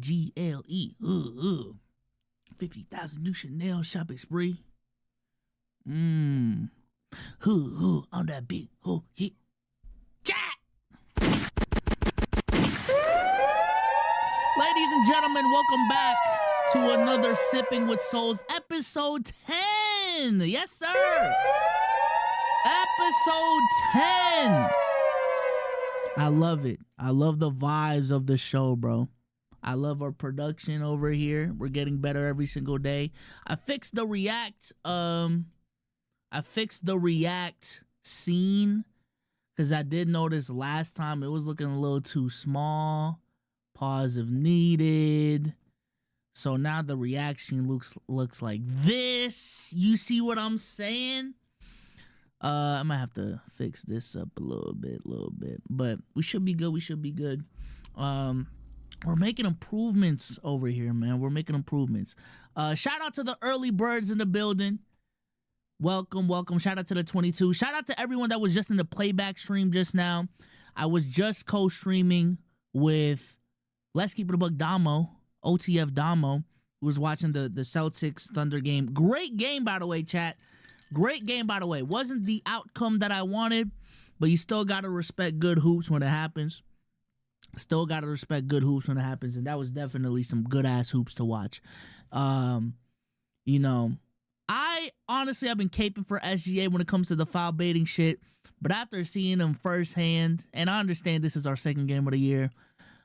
GLE. 50,000 new Chanel shopping spree. On that big hit. Jack! Ladies and gentlemen, welcome back to another Sipping with Souls, episode 10. Yes, sir. Episode 10. I love it. I love the vibes of the show, bro. I love our production over here. We're getting better every single day. I fixed the React scene because I did notice last time it was looking a little too small. Pause if needed. So now the reaction looks like this. You see what I'm saying? I might have to fix this up a little bit, but we should be good. We're making improvements over here, man. We're making improvements. Shout out to the early birds in the building. Welcome. Shout out to the 22. Shout out to everyone that was just in the playback stream just now. I was just co-streaming with Let's Keep It a Buck Damo, OTF Damo, who was watching the Celtics Thunder game. Great game, by the way, chat. Great game, by the way. Wasn't the outcome that I wanted, but you still got to respect good hoops when it happens. And that was definitely some good-ass hoops to watch. I honestly, I've been caping for SGA when it comes to the foul baiting shit, but after seeing them firsthand, and I understand this is our second game of the year,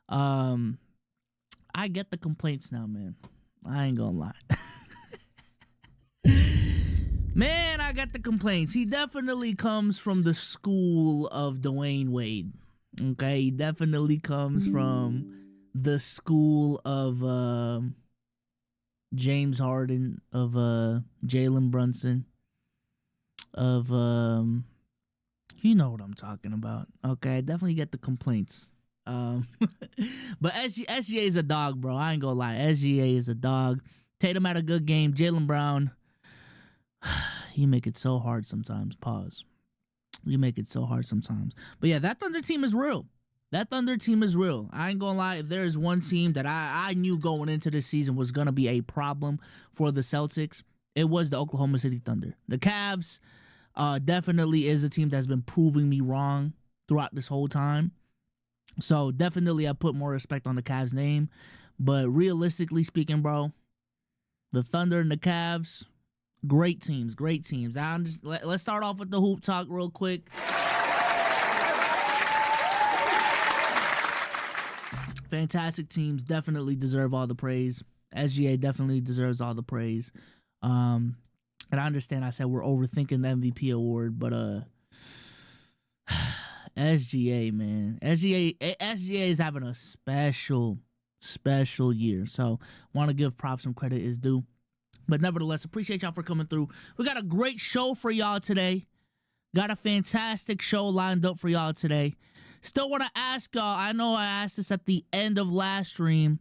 I get the complaints now, man. I ain't gonna lie. Man, I got the complaints. He definitely comes from the school of Dwayne Wade. Okay, he definitely comes from the school of James Harden, of Jalen Brunson, of you know what I'm talking about. Okay, I definitely get the complaints. But SGA is a dog, bro. I ain't gonna lie. SGA is a dog. Tatum had a good game. Jaylen Brown, you make it so hard sometimes. Pause. You make it so hard sometimes. But yeah, that Thunder team is real. I ain't gonna lie. If there is one team that I knew going into this season was gonna be a problem for the Celtics, it was the Oklahoma City Thunder. The Cavs definitely is a team that's been proving me wrong throughout this whole time. So definitely I put more respect on the Cavs name. But realistically speaking, bro, the Thunder and the Cavs, great teams. Let's start off with the hoop talk real quick. Fantastic teams, definitely deserve all the praise. SGA definitely deserves all the praise. And I understand I said we're overthinking the MVP award, but SGA, man. SGA is having a special year. So want to give props and credit is due. But nevertheless, appreciate y'all for coming through. We got a great show for y'all today. Got a fantastic show lined up for y'all today. Still want to ask y'all, I know I asked this at the end of last stream.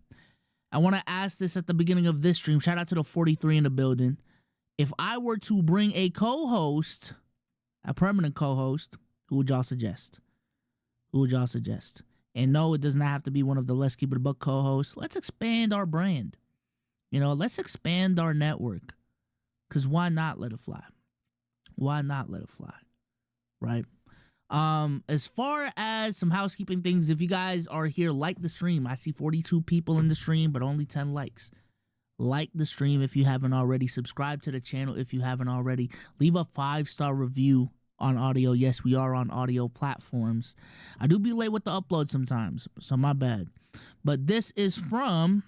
I want to ask this at the beginning of this stream. Shout out to the 43 in the building. If I were to bring a co-host, a permanent co-host, who would y'all suggest? And no, it does not have to be one of the Let's Keep It a Buck co-hosts. Let's expand our brand. Let's expand our network. Because why not let it fly? Right? As far as some housekeeping things, if you guys are here, like the stream. I see 42 people in the stream, but only 10 likes. Like the stream if you haven't already. Subscribe to the channel if you haven't already. Leave a 5-star review on audio. Yes, we are on audio platforms. I do be late with the upload sometimes, so my bad. But this is from,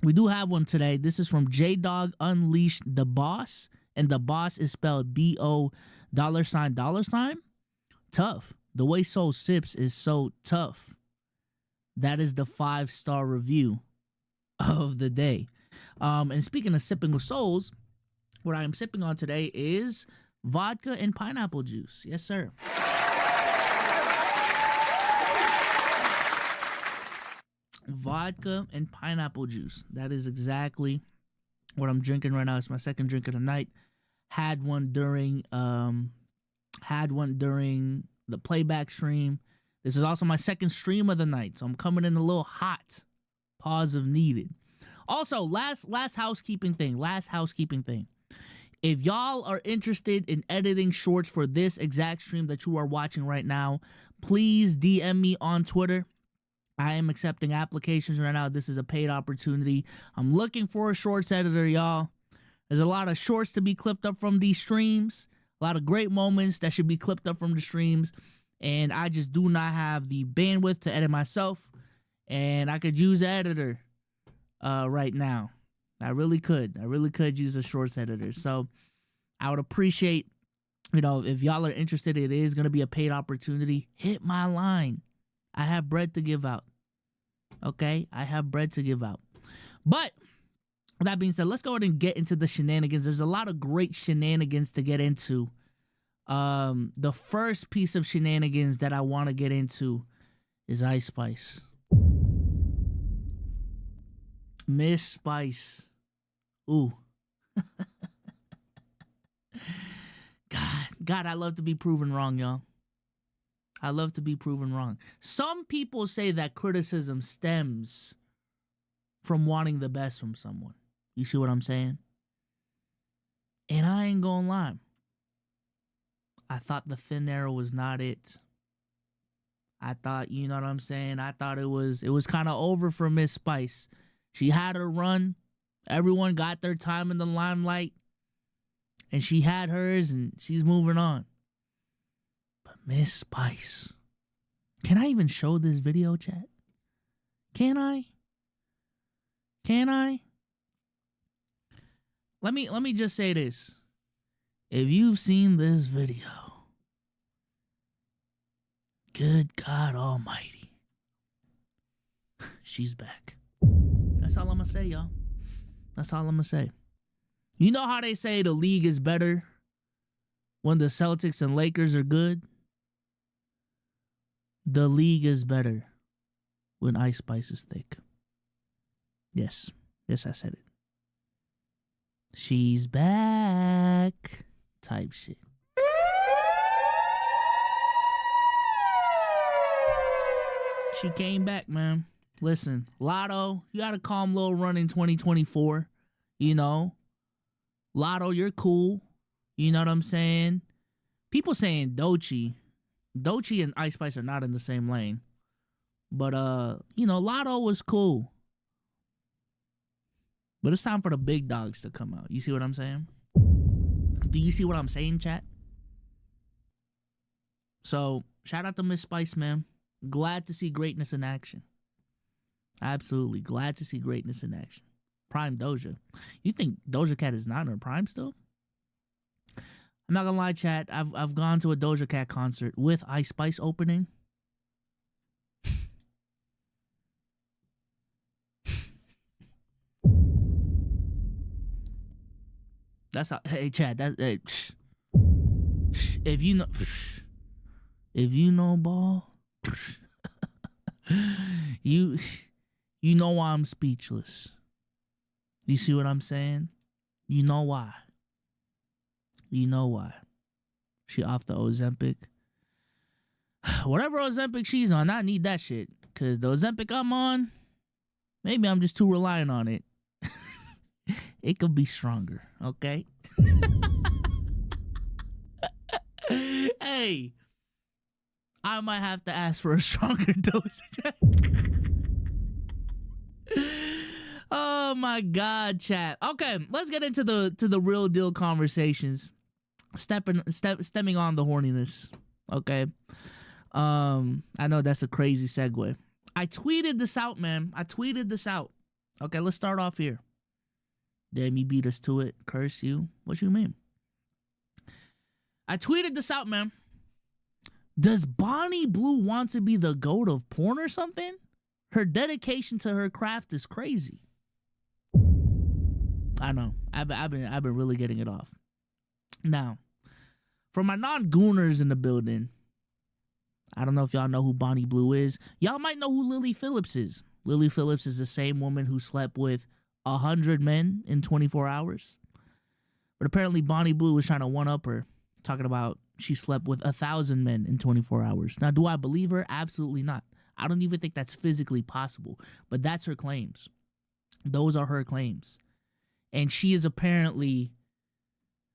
we do have one today. This is from J-Dog Unleashed the Boss, and the boss is spelled B-O $. Tough. The way Soul sips is so tough. That is the 5-star review of the day. And speaking of sipping with souls, what I am sipping on today is vodka and pineapple juice. Yes, sir. Vodka and pineapple juice. That is exactly what I'm drinking right now. It's my second drink of the night. Had one during the playback stream. This is also my second stream of the night, so I'm coming in a little hot. Pause if needed. Also, last housekeeping thing. If y'all are interested in editing shorts for this exact stream that you are watching right now, please DM me on Twitter. I am accepting applications right now. This is a paid opportunity. I'm looking for a shorts editor, y'all. There's a lot of shorts to be clipped up from these streams. A lot of great moments that should be clipped up from the streams. And I just do not have the bandwidth to edit myself. And I could use an editor right now. I really could use a shorts editor. So I would appreciate, if y'all are interested, it is going to be a paid opportunity. Hit my line. I have bread to give out. Okay? I have bread to give out. But with that being said, let's go ahead and get into the shenanigans. There's a lot of great shenanigans to get into. The first piece of shenanigans that I want to get into is Ice Spice. Miss Spice. Ooh. God, I love to be proven wrong, y'all. I love to be proven wrong. Some people say that criticism stems from wanting the best from someone. You see what I'm saying? And I ain't gonna lie. I thought the thin arrow was not it. I thought, you know what I'm saying? I thought it was kind of over for Miss Spice. She had her run. Everyone got their time in the limelight. And she had hers, and she's moving on. But Miss Spice. Can I even show this video, chat? Can I? Let me just say this. If you've seen this video, good God Almighty, she's back. That's all I'm gonna say, y'all. That's all I'm gonna say. You know how they say the league is better when the Celtics and Lakers are good? The league is better when Ice Spice is thick. Yes, I said it. She's back. Type shit. She came back, man. Listen, Lotto, you had a calm little run in 2024. Lotto, you're cool. You know what I'm saying? People saying Doechii and Ice Spice are not in the same lane. But, Lotto was cool. But it's time for the big dogs to come out. You see what I'm saying? Do you see what I'm saying, chat? So, shout out to Miss Spice, man. Glad to see greatness in action. Absolutely. Glad to see greatness in action. Prime Doja. You think Doja Cat is not in her prime still? I'm not gonna lie, chat. I've gone to a Doja Cat concert with Ice Spice opening. That's how. Hey, chat. If you know ball, you know why I'm speechless. You see what I'm saying? You know why. She off the Ozempic. Whatever Ozempic she's on, I need that shit. Because the Ozempic I'm on, maybe I'm just too reliant on it. It could be stronger, okay? Hey, I might have to ask for a stronger dosage. Oh my God, chat. Okay, let's get into the real deal conversations. Stemming on the horniness. Okay. I know that's a crazy segue. I tweeted this out, man. Okay, let's start off here. Damn, you beat us to it. Curse you. What you mean? I tweeted this out, man. Does Bonnie Blue want to be the GOAT of porn or something? Her dedication to her craft is crazy. I know. I've been really getting it off. Now, for my non-gooners in the building, I don't know if y'all know who Bonnie Blue is. Y'all might know who Lily Phillips is. Lily Phillips is the same woman who slept with 100 men in 24 hours. But apparently Bonnie Blue was trying to one-up her, talking about she slept with 1,000 men in 24 hours. Now, do I believe her? Absolutely not. I don't even think that's physically possible, but that's her claims. Those are her claims. And she is apparently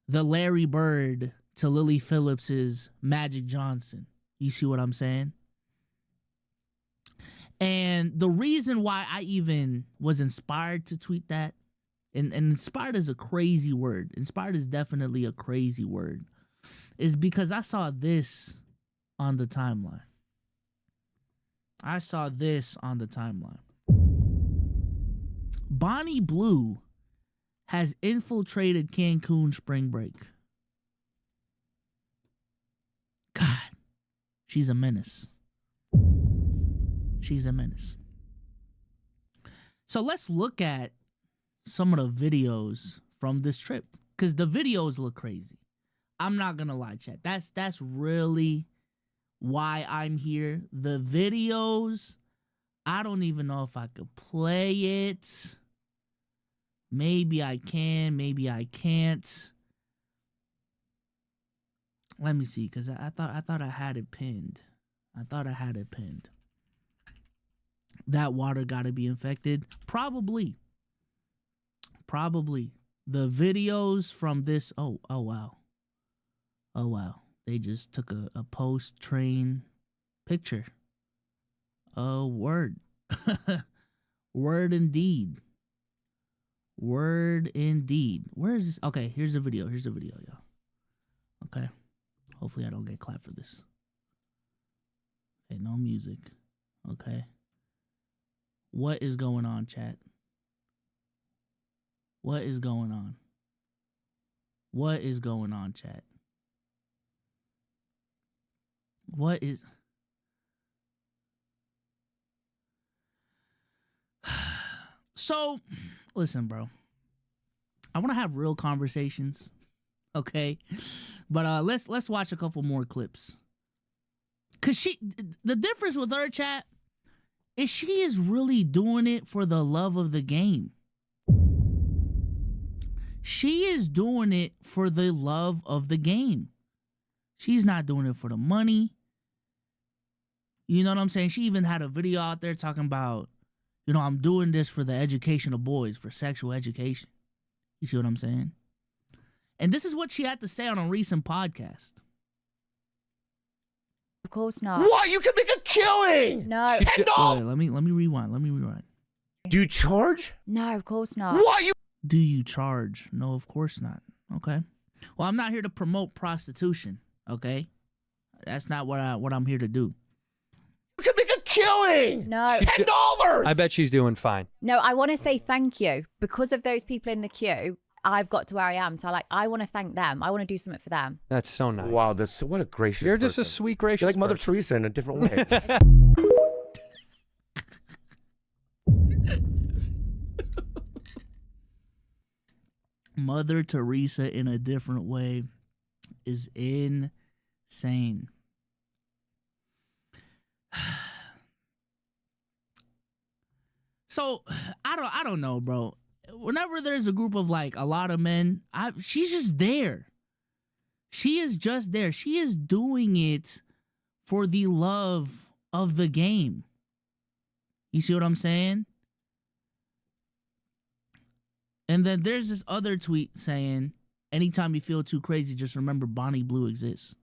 the Larry Bird to Lily Phillips's Magic Johnson. You see what I'm saying? And the reason why I even was inspired to tweet that, and inspired is a crazy word. Inspired is definitely a crazy word. Is because I saw this on the timeline. Bonnie Blue has infiltrated Cancun spring break. God, she's a menace. She's a menace. So let's look at some of the videos from this trip, because the videos look crazy. I'm not gonna lie, chat. That's really why I'm here. The videos, I don't even know if I could play it. Maybe I can, maybe I can't. Let me see, because I thought I had it pinned. That water gotta be infected. Probably. The videos from this, oh wow. They just took a post-train picture. Oh, word. Word indeed. Where is this? Okay, here's a video, y'all. Okay. Hopefully I don't get clapped for this. Okay, no music. Okay. What is going on, chat? What is going on, chat? What is... So, listen, bro. I want to have real conversations, okay? But let's watch a couple more clips. Cause the difference with her, chat, is she is really doing it for the love of the game. She is doing it for the love of the game. She's not doing it for the money. You know what I'm saying? She even had a video out there talking about, you know, I'm doing this for the education of boys, for sexual education. You see what I'm saying? And this is what she had to say on a recent podcast. Of course not. What? You can make a killing! No. Wait, let me rewind. Do you charge? No, of course not. What? Do you charge? No, of course not. Okay. Well, I'm not here to promote prostitution, okay? That's not what I'm here to do. You can make a killing! No. $10! I bet she's doing fine. No, I want to say thank you. Because of those people in the queue, I've got to where I am. So I want to thank them. I want to do something for them. That's so nice. Wow, what a gracious You're just person. a sweet, gracious You're like Mother person. Teresa in a different way. Mother Teresa in a different way is insane. So I don't know, bro. Whenever there's a group of like a lot of men, she's just there. She is just there. She is doing it for the love of the game. You see what I'm saying? And then there's this other tweet saying, anytime you feel too crazy, just remember Bonnie Blue exists.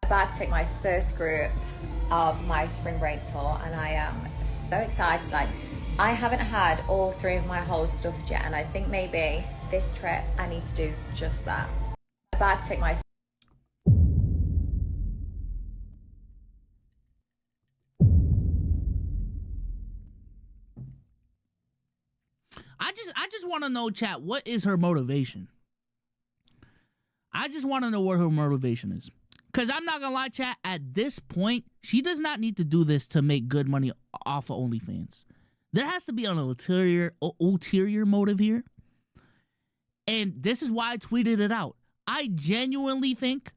I'm about to take my first group of my spring break tour, and I am so excited. I haven't had all 3 of my holes stuffed yet, and I think maybe this trip I need to do just that. I'm about to take my... I just want to know, chat, what is her motivation? I just want to know what her motivation is. Because I'm not going to lie, chat, at this point, she does not need to do this to make good money off of OnlyFans. There has to be an ulterior motive here. And this is why I tweeted it out. I genuinely think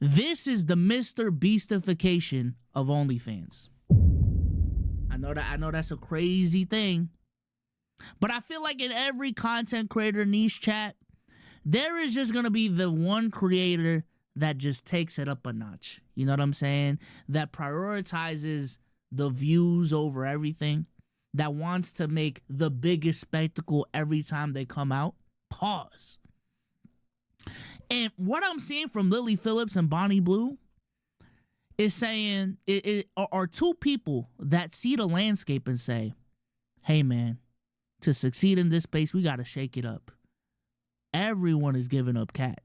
this is the Mr. Beastification of OnlyFans. I know that's a crazy thing. But I feel like in every content creator niche, chat, there is just going to be the one creator that just takes it up a notch. You know what I'm saying? That prioritizes the views over everything. That wants to make the biggest spectacle every time they come out. Pause. And what I'm seeing from Lily Phillips and Bonnie Blue is saying it are two people that see the landscape and say, hey man, to succeed in this space, we got to shake it up. Everyone is giving up cat.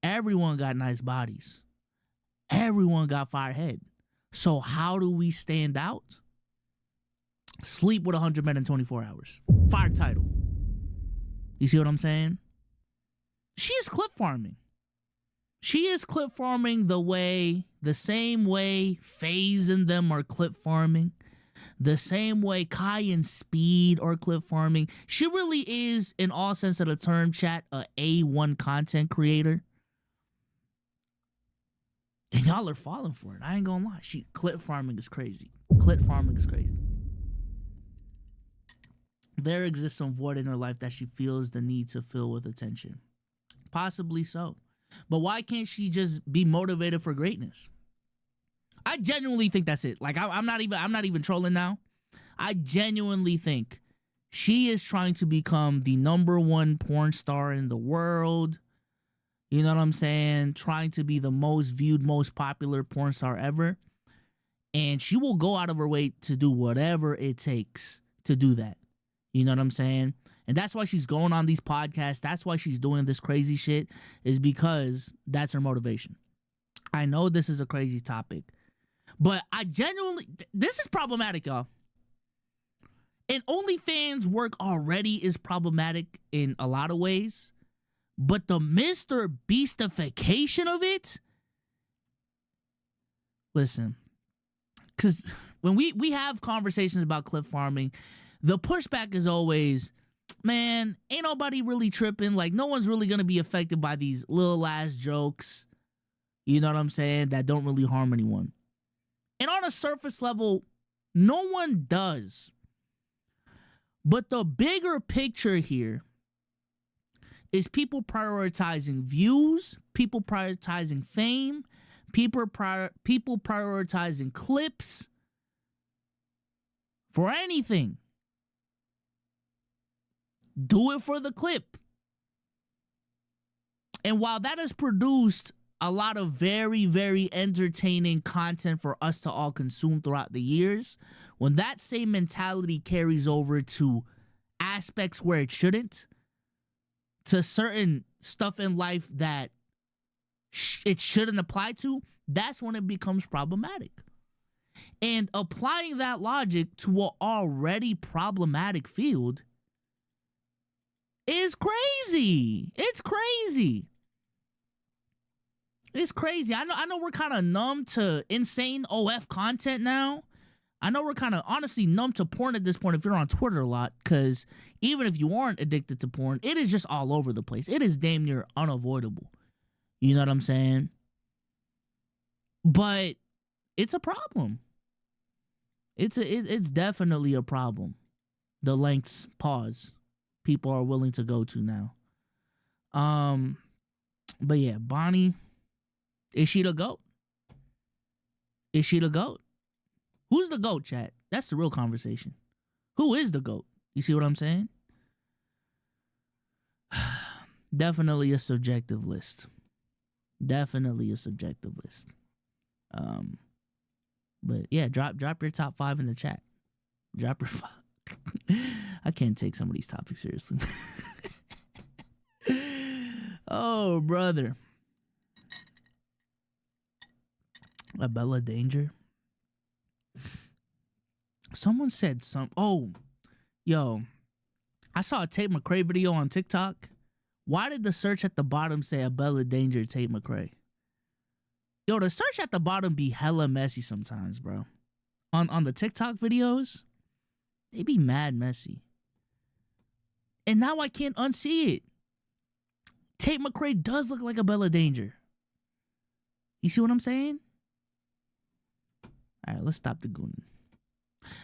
Everyone got nice bodies. Everyone got fire head. So how do we stand out? Sleep with 100 men in 24 hours. Fire title. You see what I'm saying? She is clip farming. She is clip farming the same way FaZe and them are clip farming. The same way Kai and Speed are clip farming. She really is, in all sense of the term, chat, a A1 content creator. And y'all are falling for it. I ain't gonna lie. Clip farming is crazy. Clip farming is crazy. There exists some void in her life that she feels the need to fill with attention. Possibly so. But why can't she just be motivated for greatness? I genuinely think that's it. Like I'm not even trolling now. I genuinely think she is trying to become the #1 porn star in the world. You know what I'm saying? Trying to be the most viewed, most popular porn star ever. And she will go out of her way to do whatever it takes to do that. You know what I'm saying? And that's why she's going on these podcasts. That's why she's doing this crazy shit, is because that's her motivation. I know this is a crazy topic, but I genuinely, this is problematic, y'all. And OnlyFans work already is problematic in a lot of ways, but the Mr. Beastification of it, listen, because when we have conversations about clip farming, the pushback is always, man, ain't nobody really tripping. Like, no one's really going to be affected by these little ass jokes, you know what I'm saying, that don't really harm anyone. And on a surface level, no one does. But the bigger picture here is people prioritizing views, people prioritizing fame, people prioritizing clips for anything. Do it for the clip. And while that has produced a lot of very, very entertaining content for us to all consume throughout the years, when that same mentality carries over to aspects where it shouldn't, to certain stuff in life that it shouldn't apply to, that's when it becomes problematic. And applying that logic to an already problematic field is crazy. It's crazy. It's crazy. I know we're kind of numb to insane OF content now. I know we're kind of honestly numb to porn at this point if you're on Twitter a lot, because even if you aren't addicted to porn, it is just all over the place. It is damn near unavoidable. You know what I'm saying? But it's a problem. It's definitely a problem. The lengths, pause, people are willing to go to now. But yeah, Bonnie, is she the GOAT? Is she the GOAT? Who's the GOAT, chat? That's the real conversation. Who is the GOAT? You see what I'm saying? Definitely a subjective list. Definitely a subjective list. But yeah, drop your top 5 in the chat. Drop your 5. I can't take some of these topics seriously. Oh, brother. A Bella Danger. Someone said yo, I saw a Tate McRae video on TikTok. Why did the search at the bottom say a Bella Danger Tate McRae? Yo, the search at the bottom be hella messy sometimes, bro. On the TikTok videos, they be mad messy. And now I can't unsee it. Tate McRae does look like a Bella Danger. You see what I'm saying? All right, let's stop the gooning.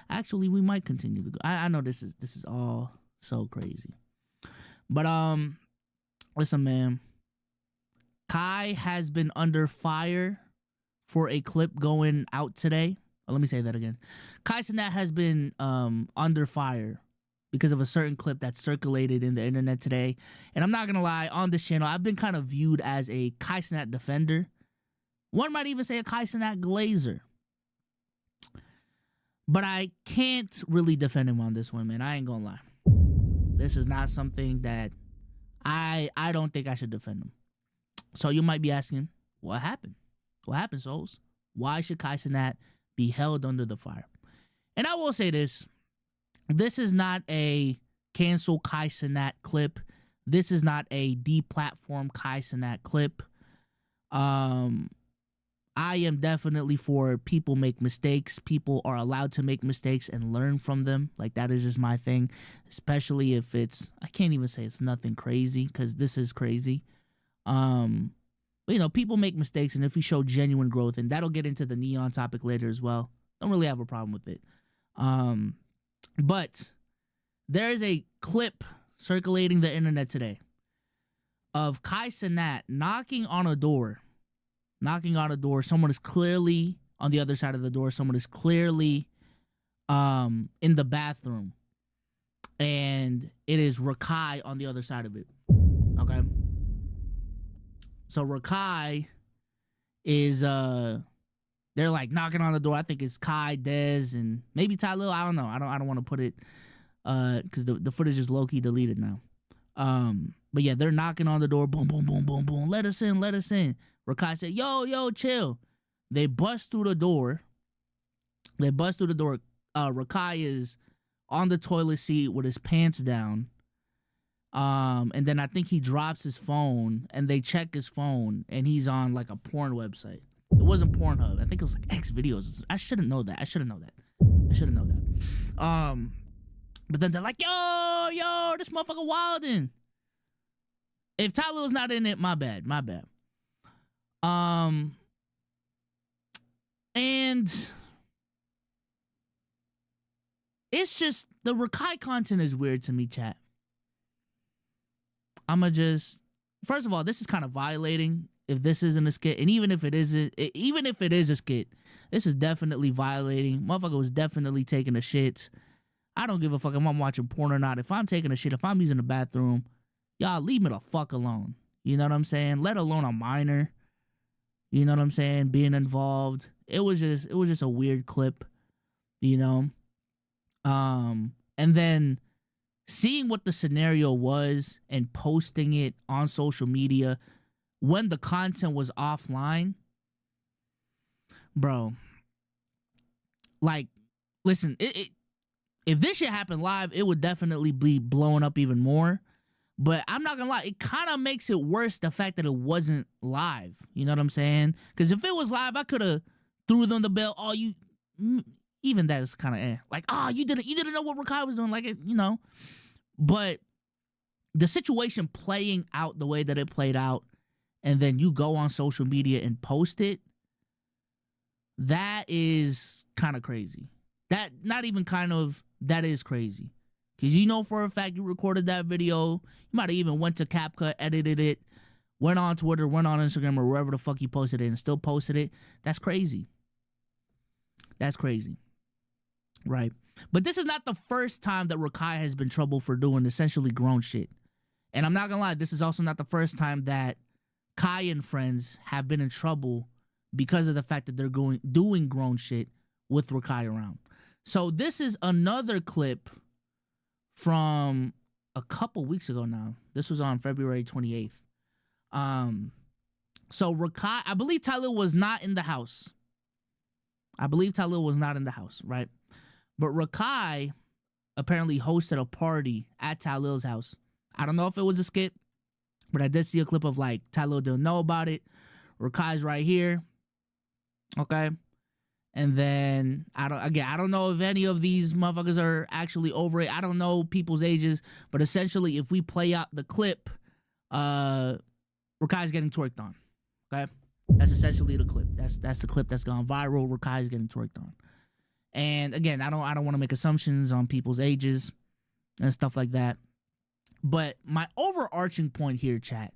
Actually, we might continue the. I know this is all so crazy, but listen, man. Kai has been under fire for a clip going out today. Oh, let me say that again. Kai Cenat has been under fire because of a certain clip that circulated in the internet today. And I'm not going to lie, on this channel, I've been kind of viewed as a Kai Cenat defender. One might even say a Kai Cenat glazer. But I can't really defend him on this one, man. I ain't going to lie. This is not something that I don't think I should defend him. So you might be asking, what happened? What happened, SOLZ? Why should Kai Cenat be held under the fire? And I will say this. This is not a cancel Kai Cenat clip. This is not a deplatform Kai Cenat clip. I am definitely for people make mistakes. People are allowed to make mistakes and learn from them. Like, that is just my thing. Especially if it's, I can't even say it's nothing crazy, because this is crazy. But, you know, people make mistakes, and if you show genuine growth, and that'll get into the neon topic later as well. Don't really have a problem with it. But there is a clip circulating the internet today of Kai Cenat knocking on a door. Someone is clearly on the other side of the door. Someone is clearly in the bathroom. And it is Rakai on the other side of it. Okay. So Rakai is they're like knocking on the door. I think it's Kai, Dez, and maybe Ty Lil. I don't know. I don't want to put it because the footage is low-key deleted now. But yeah, they're knocking on the door. Boom, boom, boom, boom, boom. Let us in, let us in. Rakai said, yo, chill. They bust through the door. Rakai is on the toilet seat with his pants down. And then I think he drops his phone, and they check his phone, and he's on like a porn website. It wasn't Pornhub. I think it was like X videos. I shouldn't know that. But then they're like, yo, this motherfucker wildin'. If Tyler's not in it, my bad. And it's just, the Rakai content is weird to me, chat. First of all, this is kind of violating if this isn't a skit. And even if it is a skit, this is definitely violating. Motherfucker was definitely taking a shit. I don't give a fuck if I'm watching porn or not. If I'm taking a shit, if I'm using the bathroom, y'all leave me the fuck alone. You know what I'm saying? Let alone a minor. You know what I'm saying? Being involved. It was just a weird clip, you know? And then seeing what the scenario was and posting it on social media when the content was offline, bro. Like, listen, if this shit happened live, it would definitely be blowing up even more. But I'm not gonna lie, it kind of makes it worse the fact that it wasn't live. You know what I'm saying? Because if it was live, I could have threw them the bell. Oh, even that is kind of like, you didn't know what Rakai was doing, like, you know. But the situation playing out the way that it played out, and then you go on social media and post it, that is kind of crazy. That is crazy. Because you know for a fact you recorded that video. You might have even went to CapCut, edited it, went on Twitter, went on Instagram, or wherever the fuck you posted it and still posted it. That's crazy. Right? But this is not the first time that Rakai has been in trouble for doing essentially grown shit. And I'm not gonna lie, this is also not the first time that Kai and friends have been in trouble because of the fact that they're doing grown shit with Rakai around. So this is another clip from a couple weeks ago now. This was on February 28th. So Rakai, I believe Tyler was not in the house. Right? But Rakai apparently hosted a party at Tylil's house. I don't know if it was a skit, but I did see a clip of like Tylil didn't know about it. Rakai's right here. Okay. And then I don't know if any of these motherfuckers are actually over it. I don't know people's ages, but essentially if we play out the clip, Rakai's getting twerked on. Okay? That's essentially the clip. That's the clip that's gone viral. Rakai's getting twerked on. And again, I don't want to make assumptions on people's ages and stuff like that. But my overarching point here, chat,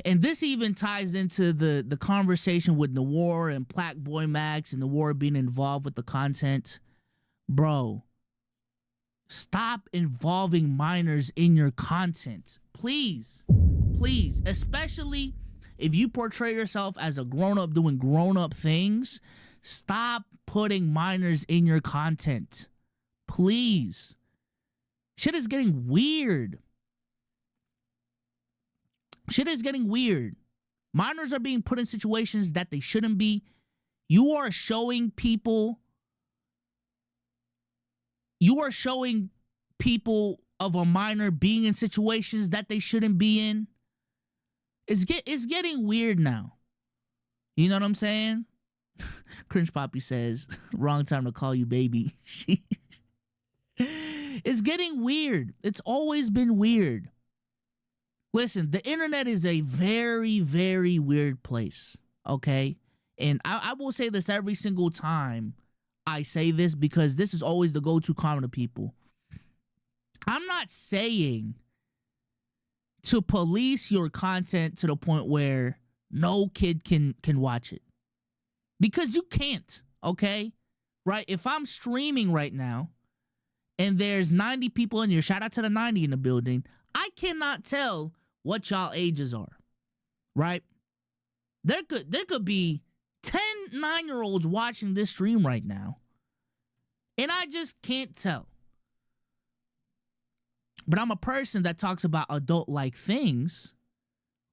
And this even ties into the conversation with Noir and Playboi Max and Noir being involved with the content. Bro, stop involving minors in your content. Please. Please. Especially if you portray yourself as a grown-up doing grown-up things, stop putting minors in your content. Please. Shit is getting weird. Shit is getting weird. Minors are being put in situations that they shouldn't be. You are showing people of a minor being in situations that they shouldn't be in. It's getting weird now. You know what I'm saying? Cringe Poppy says, wrong time to call you baby. It's getting weird. It's always been weird. Listen, the internet is a very, very weird place, okay? And I will say this every single time I say this because this is always the go-to comment of people. I'm not saying to police your content to the point where no kid can watch it. Because you can't, okay? Right? If I'm streaming right now and there's 90 people in here, shout out to the 90 in the building, I cannot tell what y'all ages are, right? There could be 10 9-year-olds watching this stream right now, and I just can't tell. But I'm a person that talks about adult-like things,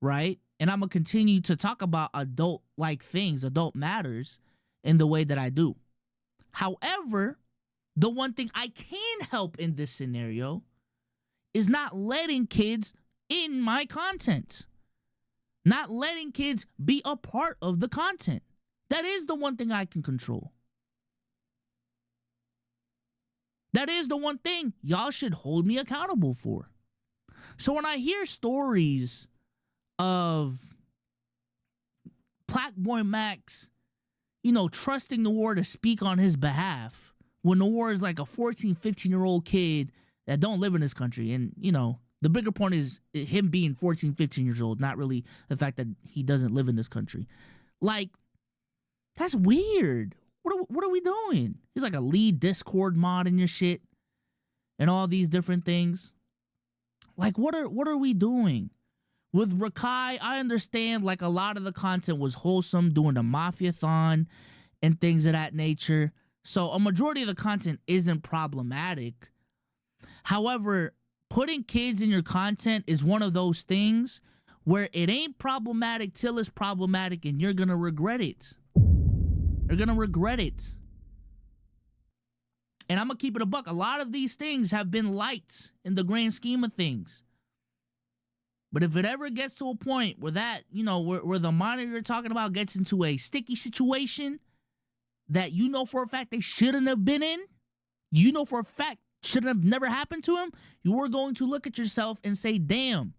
right? And I'm going to continue to talk about adult-like things, adult matters, in the way that I do. However, the one thing I can help in this scenario is not letting kids in my content. Not letting kids be a part of the content. That is the one thing I can control. That is the one thing y'all should hold me accountable for. So when I hear stories of Playboi Max, you know, trusting Noir to speak on his behalf, when Noir is like a 14, 15-year-old kid that don't live in this country, and, you know, the bigger point is him being 14, 15 years old, not really the fact that he doesn't live in this country. Like, that's weird. What are we doing? He's like a lead Discord mod in your shit and all these different things. Like, what are we doing? With Rakai, I understand, like, a lot of the content was wholesome, doing the Mafia-thon and things of that nature. So a majority of the content isn't problematic. However, putting kids in your content is one of those things where it ain't problematic till it's problematic, and you're gonna regret it. You're gonna regret it. And I'm gonna keep it a buck. A lot of these things have been light in the grand scheme of things. But if it ever gets to a point where that, you know, where the minor you're talking about gets into a sticky situation that you know for a fact they shouldn't have been in, you know for a fact should have never happened to him, you are going to look at yourself and say, damn,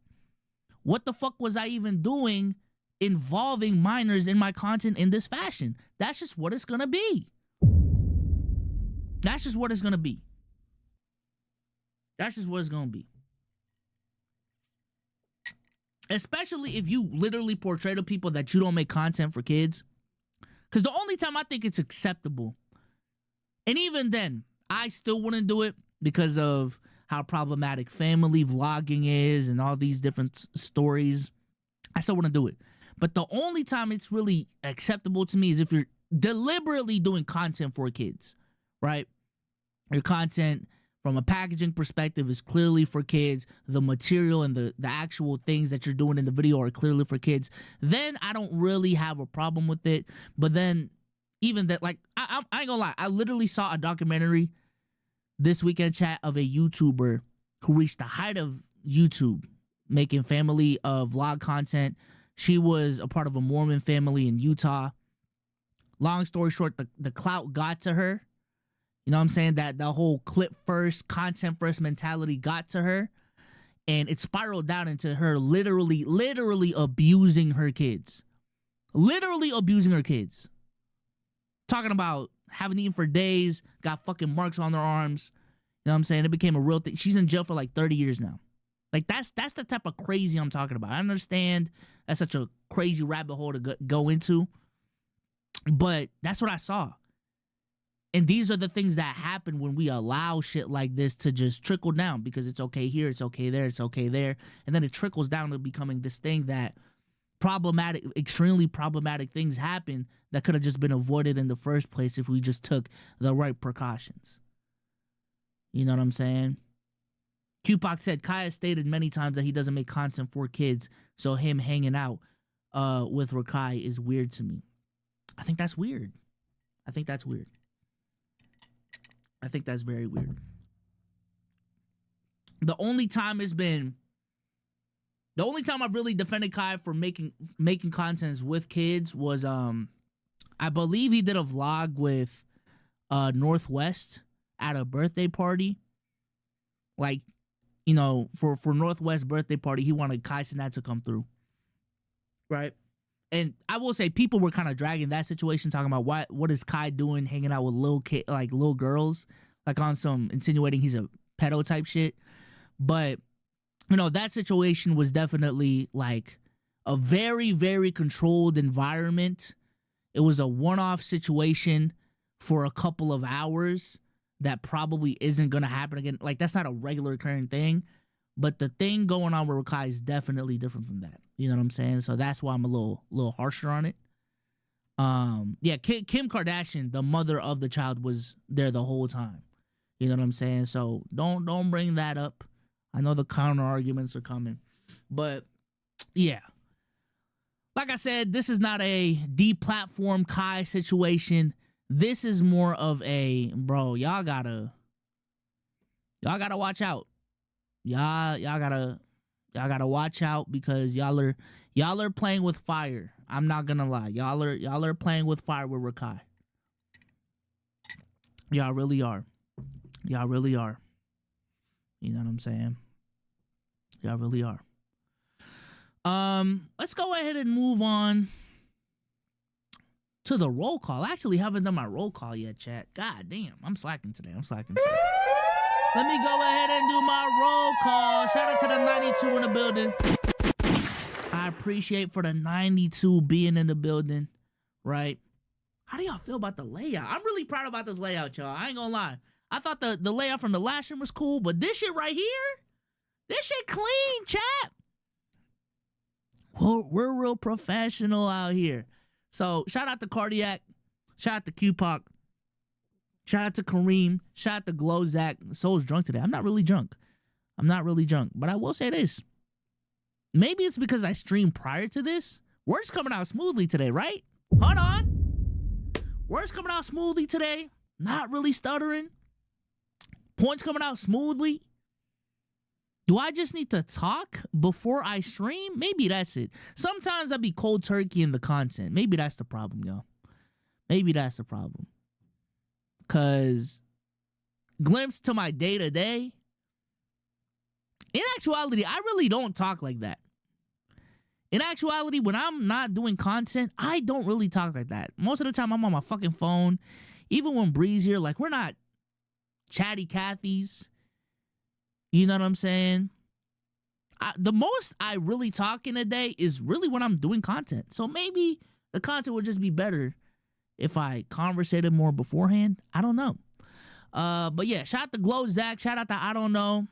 what the fuck was I even doing involving minors in my content in this fashion? That's just what it's gonna be. That's just what it's gonna be. That's just what it's gonna be. Especially if you literally portray to people that you don't make content for kids. Because the only time I think it's acceptable, and even then, I still wouldn't do it because of how problematic family vlogging is and all these different stories. I still wouldn't do it. But the only time it's really acceptable to me is if you're deliberately doing content for kids, right? Your content from a packaging perspective is clearly for kids. The material and the actual things that you're doing in the video are clearly for kids. Then I don't really have a problem with it. But then even that, like, I ain't gonna lie. I literally saw a documentary this weekend, chat, of a YouTuber who reached the height of YouTube, making family vlog content. She was a part of a Mormon family in Utah. Long story short, the clout got to her. You know what I'm saying? That the whole clip first, content first mentality got to her. And it spiraled down into her literally abusing her kids. Literally abusing her kids. Talking about haven't eaten for days, got fucking marks on their arms. You know what I'm saying? It became a real thing. She's in jail for like 30 years now. Like that's the type of crazy I'm talking about. I understand that's such a crazy rabbit hole to go into, but that's what I saw. And these are the things that happen when we allow shit like this to just trickle down, because it's okay here, it's okay there, it's okay there. And then it trickles down to becoming this thing that extremely problematic things happen that could have just been avoided in the first place if we just took the right precautions. You know what I'm saying? Cupac said, Kaya stated many times that he doesn't make content for kids, so him hanging out with Rakai is weird to me. I think that's weird. I think that's weird. I think that's very weird. The only time I've really defended Kai for making contents with kids was I believe he did a vlog with Northwest at a birthday party. Like, you know, for Northwest birthday party, he wanted Kai Cenat to come through. Right? And I will say people were kind of dragging that situation, talking about what is Kai doing hanging out with little girls, like on some insinuating he's a pedo type shit. But, you know, that situation was definitely like a very, very controlled environment. It was a one-off situation for a couple of hours that probably isn't going to happen again. Like, that's not a regular occurring thing. But the thing going on with Rakai is definitely different from that. You know what I'm saying? So that's why I'm a little harsher on it. Yeah, Kim Kardashian, the mother of the child, was there the whole time. You know what I'm saying? So don't bring that up. I know the counter arguments are coming. But yeah. Like I said, this is not a deplatform Kai situation. This is more of a, bro, y'all gotta watch out. Y'all gotta watch out, because y'all are playing with fire. I'm not gonna lie. Y'all are playing with fire with Rakai. Y'all really are. Y'all really are. You know what I'm saying? Y'all really are. Let's go ahead and move on to the roll call. I actually haven't done my roll call yet, chat. God damn, I'm slacking today. Let me go ahead and do my roll call. Shout out to the 92 in the building. I appreciate for the 92 being in the building, right? How do y'all feel about the layout? I'm really proud about this layout, y'all. I ain't gonna lie. I thought the layout from the last stream was cool, but this shit right here, this shit clean, chat. We're real professional out here. So shout out to Cardiac. Shout out to Cupac. Shout out to Kareem. Shout out to Glowzak. SOLZ drunk today. I'm not really drunk. But I will say this. Maybe it's because I streamed prior to this. Words coming out smoothly today, right? Hold on. Words coming out smoothly today. Not really stuttering. Points coming out smoothly. Do I just need to talk before I stream? Maybe that's it. Sometimes I be cold turkey in the content. Maybe that's the problem, y'all. Maybe that's the problem. Because glimpse to my day-to-day, in actuality, I really don't talk like that. In actuality, when I'm not doing content, I don't really talk like that. Most of the time, I'm on my fucking phone. Even when Bree's here, like, we're not chatty Cathys. You know what I'm saying? The most I really talk in a day is really when I'm doing content. So maybe the content would just be better if I conversated more beforehand. I don't know. But yeah, shout out to Glowzak. Shout out to I Don't Know.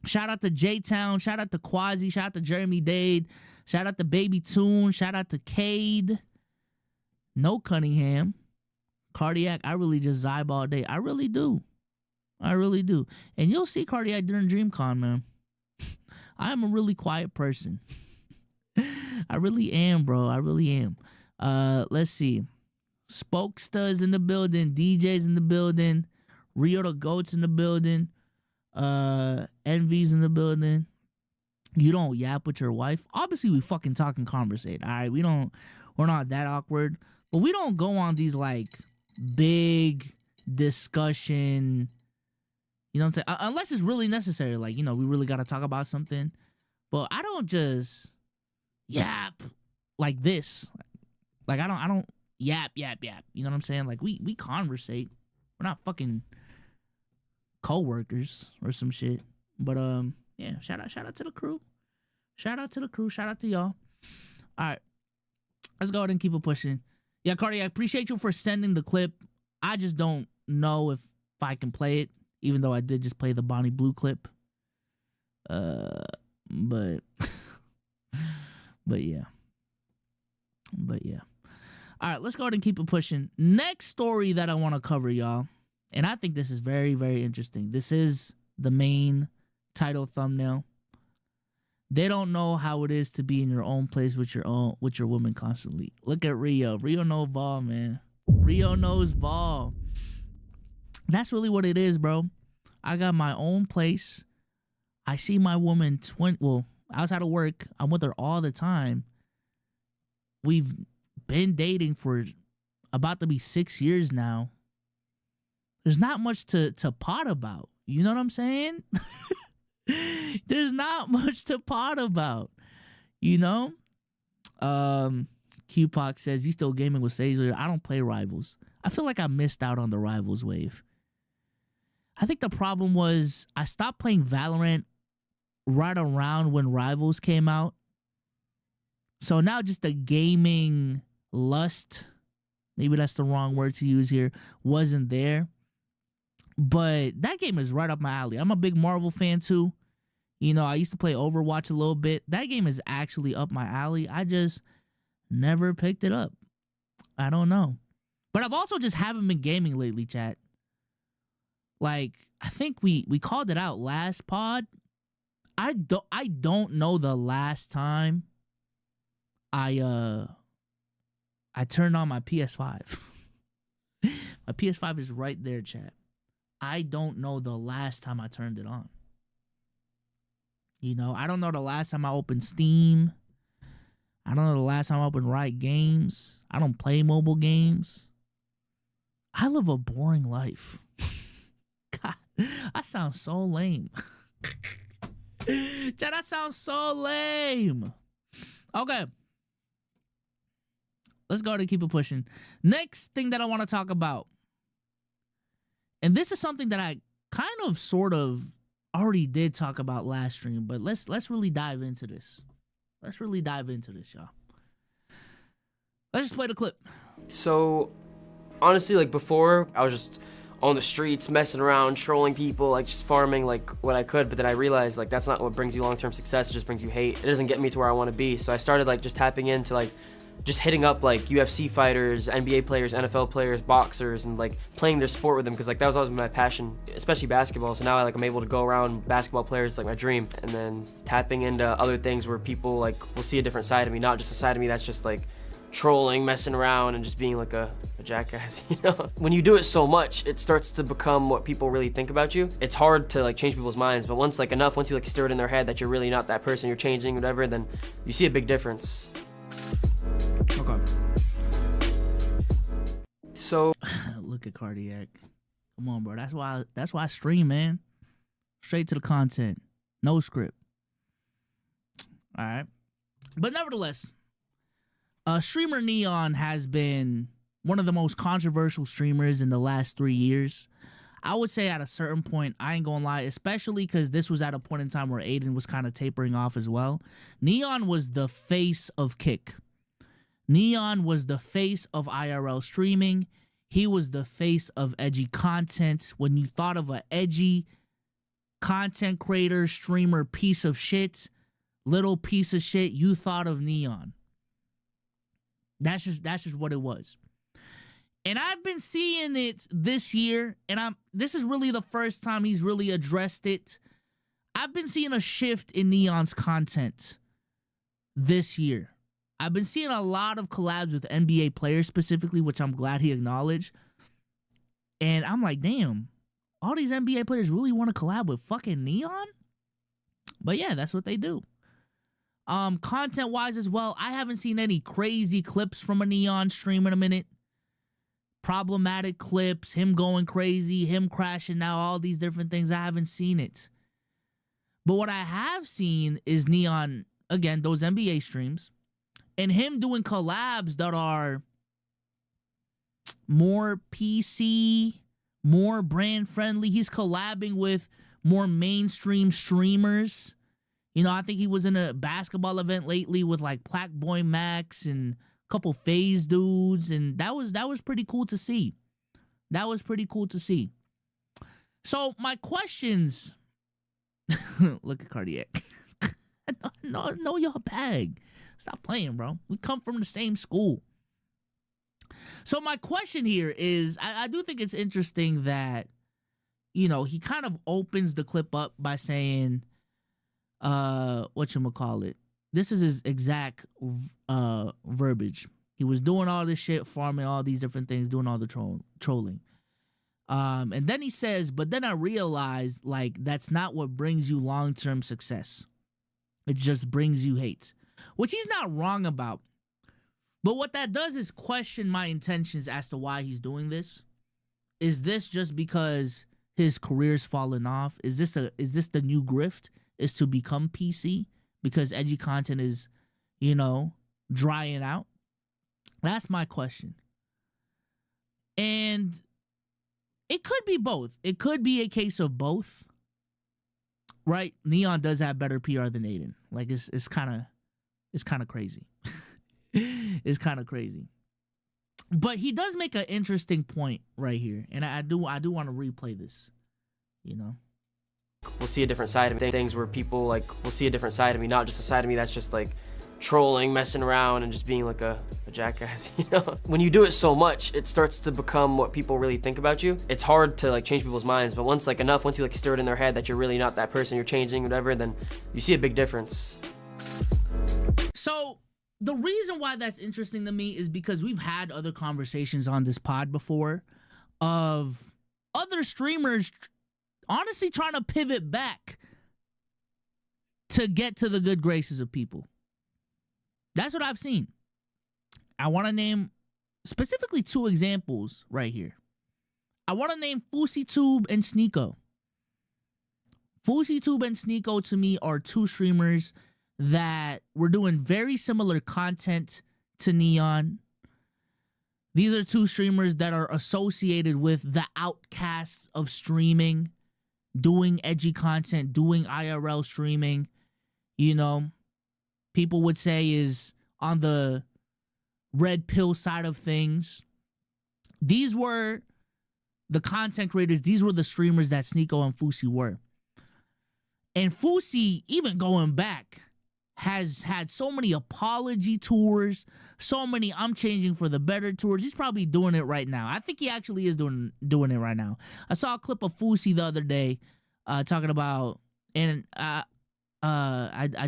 Shout out to J-Town. Shout out to Quasi. Shout out to Jeremy Dade. Shout out to Baby Toon. Shout out to Cade. No Cunningham. Cardiac, I really just vibe all day. I really do. And you'll see Cardiac during DreamCon, man. I am a really quiet person. I really am, bro. I really am. Let's see. Spokesta's in the building. DJ's in the building. Rio the Goat's in the building. Envy's in the building. You don't yap with your wife. Obviously, we fucking talk and conversate. All right, we're not that awkward, but we don't go on these like big discussion. You know what I'm saying? Unless it's really necessary, like, you know, we really got to talk about something. But I don't just yap like this. Like I don't yap. You know what I'm saying? Like we conversate. We're not fucking co-workers or some shit. But Yeah, shout out to the crew. Shout out to the crew. Shout out to y'all. All right. Let's go ahead and keep it pushing. Yeah, Carti, I appreciate you for sending the clip. I just don't know if I can play it, even though I did just play the Bonnie Blue clip. But but yeah. All right, let's go ahead and keep it pushing. Next story that I want to cover, y'all, and I think this is very, very interesting. This is the main title thumbnail. They don't know how it is to be in your own place with your woman constantly. Look at Rio. Rio knows ball, man. Rio knows ball. That's really what it is, bro. I got my own place. I see my woman outside of work. I'm with her all the time. We've been dating for about to be 6 years now. There's not much to pot about. You know what I'm saying? There's not much to pot about. You know? QPOC says he's still gaming with Sage. I don't play Rivals. I feel like I missed out on the Rivals wave. I think the problem was I stopped playing Valorant right around when Rivals came out. So now just the gaming lust, maybe that's the wrong word to use here, wasn't there. But that game is right up my alley. I'm a big Marvel fan too. You know, I used to play Overwatch a little bit. That game is actually up my alley. I just never picked it up. I don't know. But I've also just haven't been gaming lately, chat. Like, I think we called it out last pod. I don't know the last time I turned on my PS5. My PS5 is right there, chat. I don't know the last time I turned it on. You know, I don't know the last time I opened Steam. I don't know the last time I opened Riot Games. I don't play mobile games. I live a boring life. God, I sound so lame. Chat, that sounds so lame. Okay. Let's go ahead and keep it pushing. Next thing that I want to talk about. And this is something that I kind of sort of already did talk about last stream, but let's really dive into this. Let's really dive into this, y'all. Let's just play the clip. So, honestly, like before, I was just on the streets, messing around, trolling people, like just farming like what I could, but then I realized like that's not what brings you long-term success, it just brings you hate. It doesn't get me to where I want to be, so I started like just tapping into like just hitting up like UFC fighters, NBA players, NFL players, boxers, and like playing their sport with them, because like that was always my passion, especially basketball. So now I'm able to go around basketball players, like my dream, and then tapping into other things where people like will see a different side of me, not just a side of me that's just like trolling, messing around, and just being like a jackass, you know? When you do it so much, it starts to become what people really think about you. It's hard to like change people's minds, but once you like stir it in their head that you're really not that person, you're changing, whatever, then you see a big difference. Okay. So look at Cardiac. Come on, bro. That's why I stream, man. Straight to the content. No script. All right. But nevertheless, streamer Neon has been one of the most controversial streamers in the last 3 years. I would say at a certain point, I ain't gonna lie, especially because this was at a point in time where Aiden was kind of tapering off as well. Neon was the face of Kick. Neon was the face of IRL streaming. He was the face of edgy content. When you thought of an edgy content creator, streamer, piece of shit, little piece of shit, you thought of Neon. That's just what it was. And I've been seeing it this year, and this is really the first time he's really addressed it. I've been seeing a shift in Neon's content this year. I've been seeing a lot of collabs with NBA players specifically, which I'm glad he acknowledged. And I'm like, damn, all these NBA players really want to collab with fucking Neon? But yeah, that's what they do. Content-wise as well, I haven't seen any crazy clips from a Neon stream in a minute. Problematic clips, him going crazy, him crashing out, all these different things. I haven't seen it. But what I have seen is Neon, again, those NBA streams, and him doing collabs that are more PC, more brand friendly. He's collabing with more mainstream streamers. You know, I think he was in a basketball event lately with like Playboi Max and a couple FaZe dudes, and that was pretty cool to see. That was pretty cool to see. So my questions, look at Cardiac. know your bag. Stop playing, bro. We come from the same school. So my question here is, I do think it's interesting that, you know, he kind of opens the clip up by saying, whatchamacallit, this is his exact verbiage. He was doing all this shit, farming all these different things, doing all the trolling. And then he says, but then I realized, like, that's not what brings you long-term success. It just brings you hate, which he's not wrong about. But what that does is question my intentions as to why he's doing this. Is this just because his career's fallen off? Is this the new grift? Is to become PC because edgy content is, you know, drying out? That's my question. And it could be both. It could be a case of both. Right? Neon does have better PR than Aiden. Like it's kind of crazy. It's kind of crazy. But he does make an interesting point right here, and I do want to replay this. You know, we'll see a different side of things where people like will see a different side of me, not just a side of me that's just like trolling, messing around, and just being like a jackass. You know, when you do it so much, it starts to become what people really think about you. It's hard to like change people's minds, but once you like stir it in their head that you're really not that person, you're changing, whatever, then you see a big difference. So the reason why that's interesting to me is because we've had other conversations on this pod before of other streamers honestly trying to pivot back to get to the good graces of people. That's what I've seen. I want to name specifically two examples right here. I want to name FouseyTube and Sneeko. FouseyTube and Sneeko to me are two streamers that were doing very similar content to Neon. These are two streamers that are associated with the outcasts of streaming, doing edgy content, doing IRL streaming. You know, people would say is on the red pill side of things. These were the content creators. These were the streamers that Sneeko and Fousey were. And Fousey, even going back, has had so many apology tours, so many I'm changing for the better tours. He's probably doing it right now. I think he actually is doing it right now. I saw a clip of Fousey the other day talking about, and I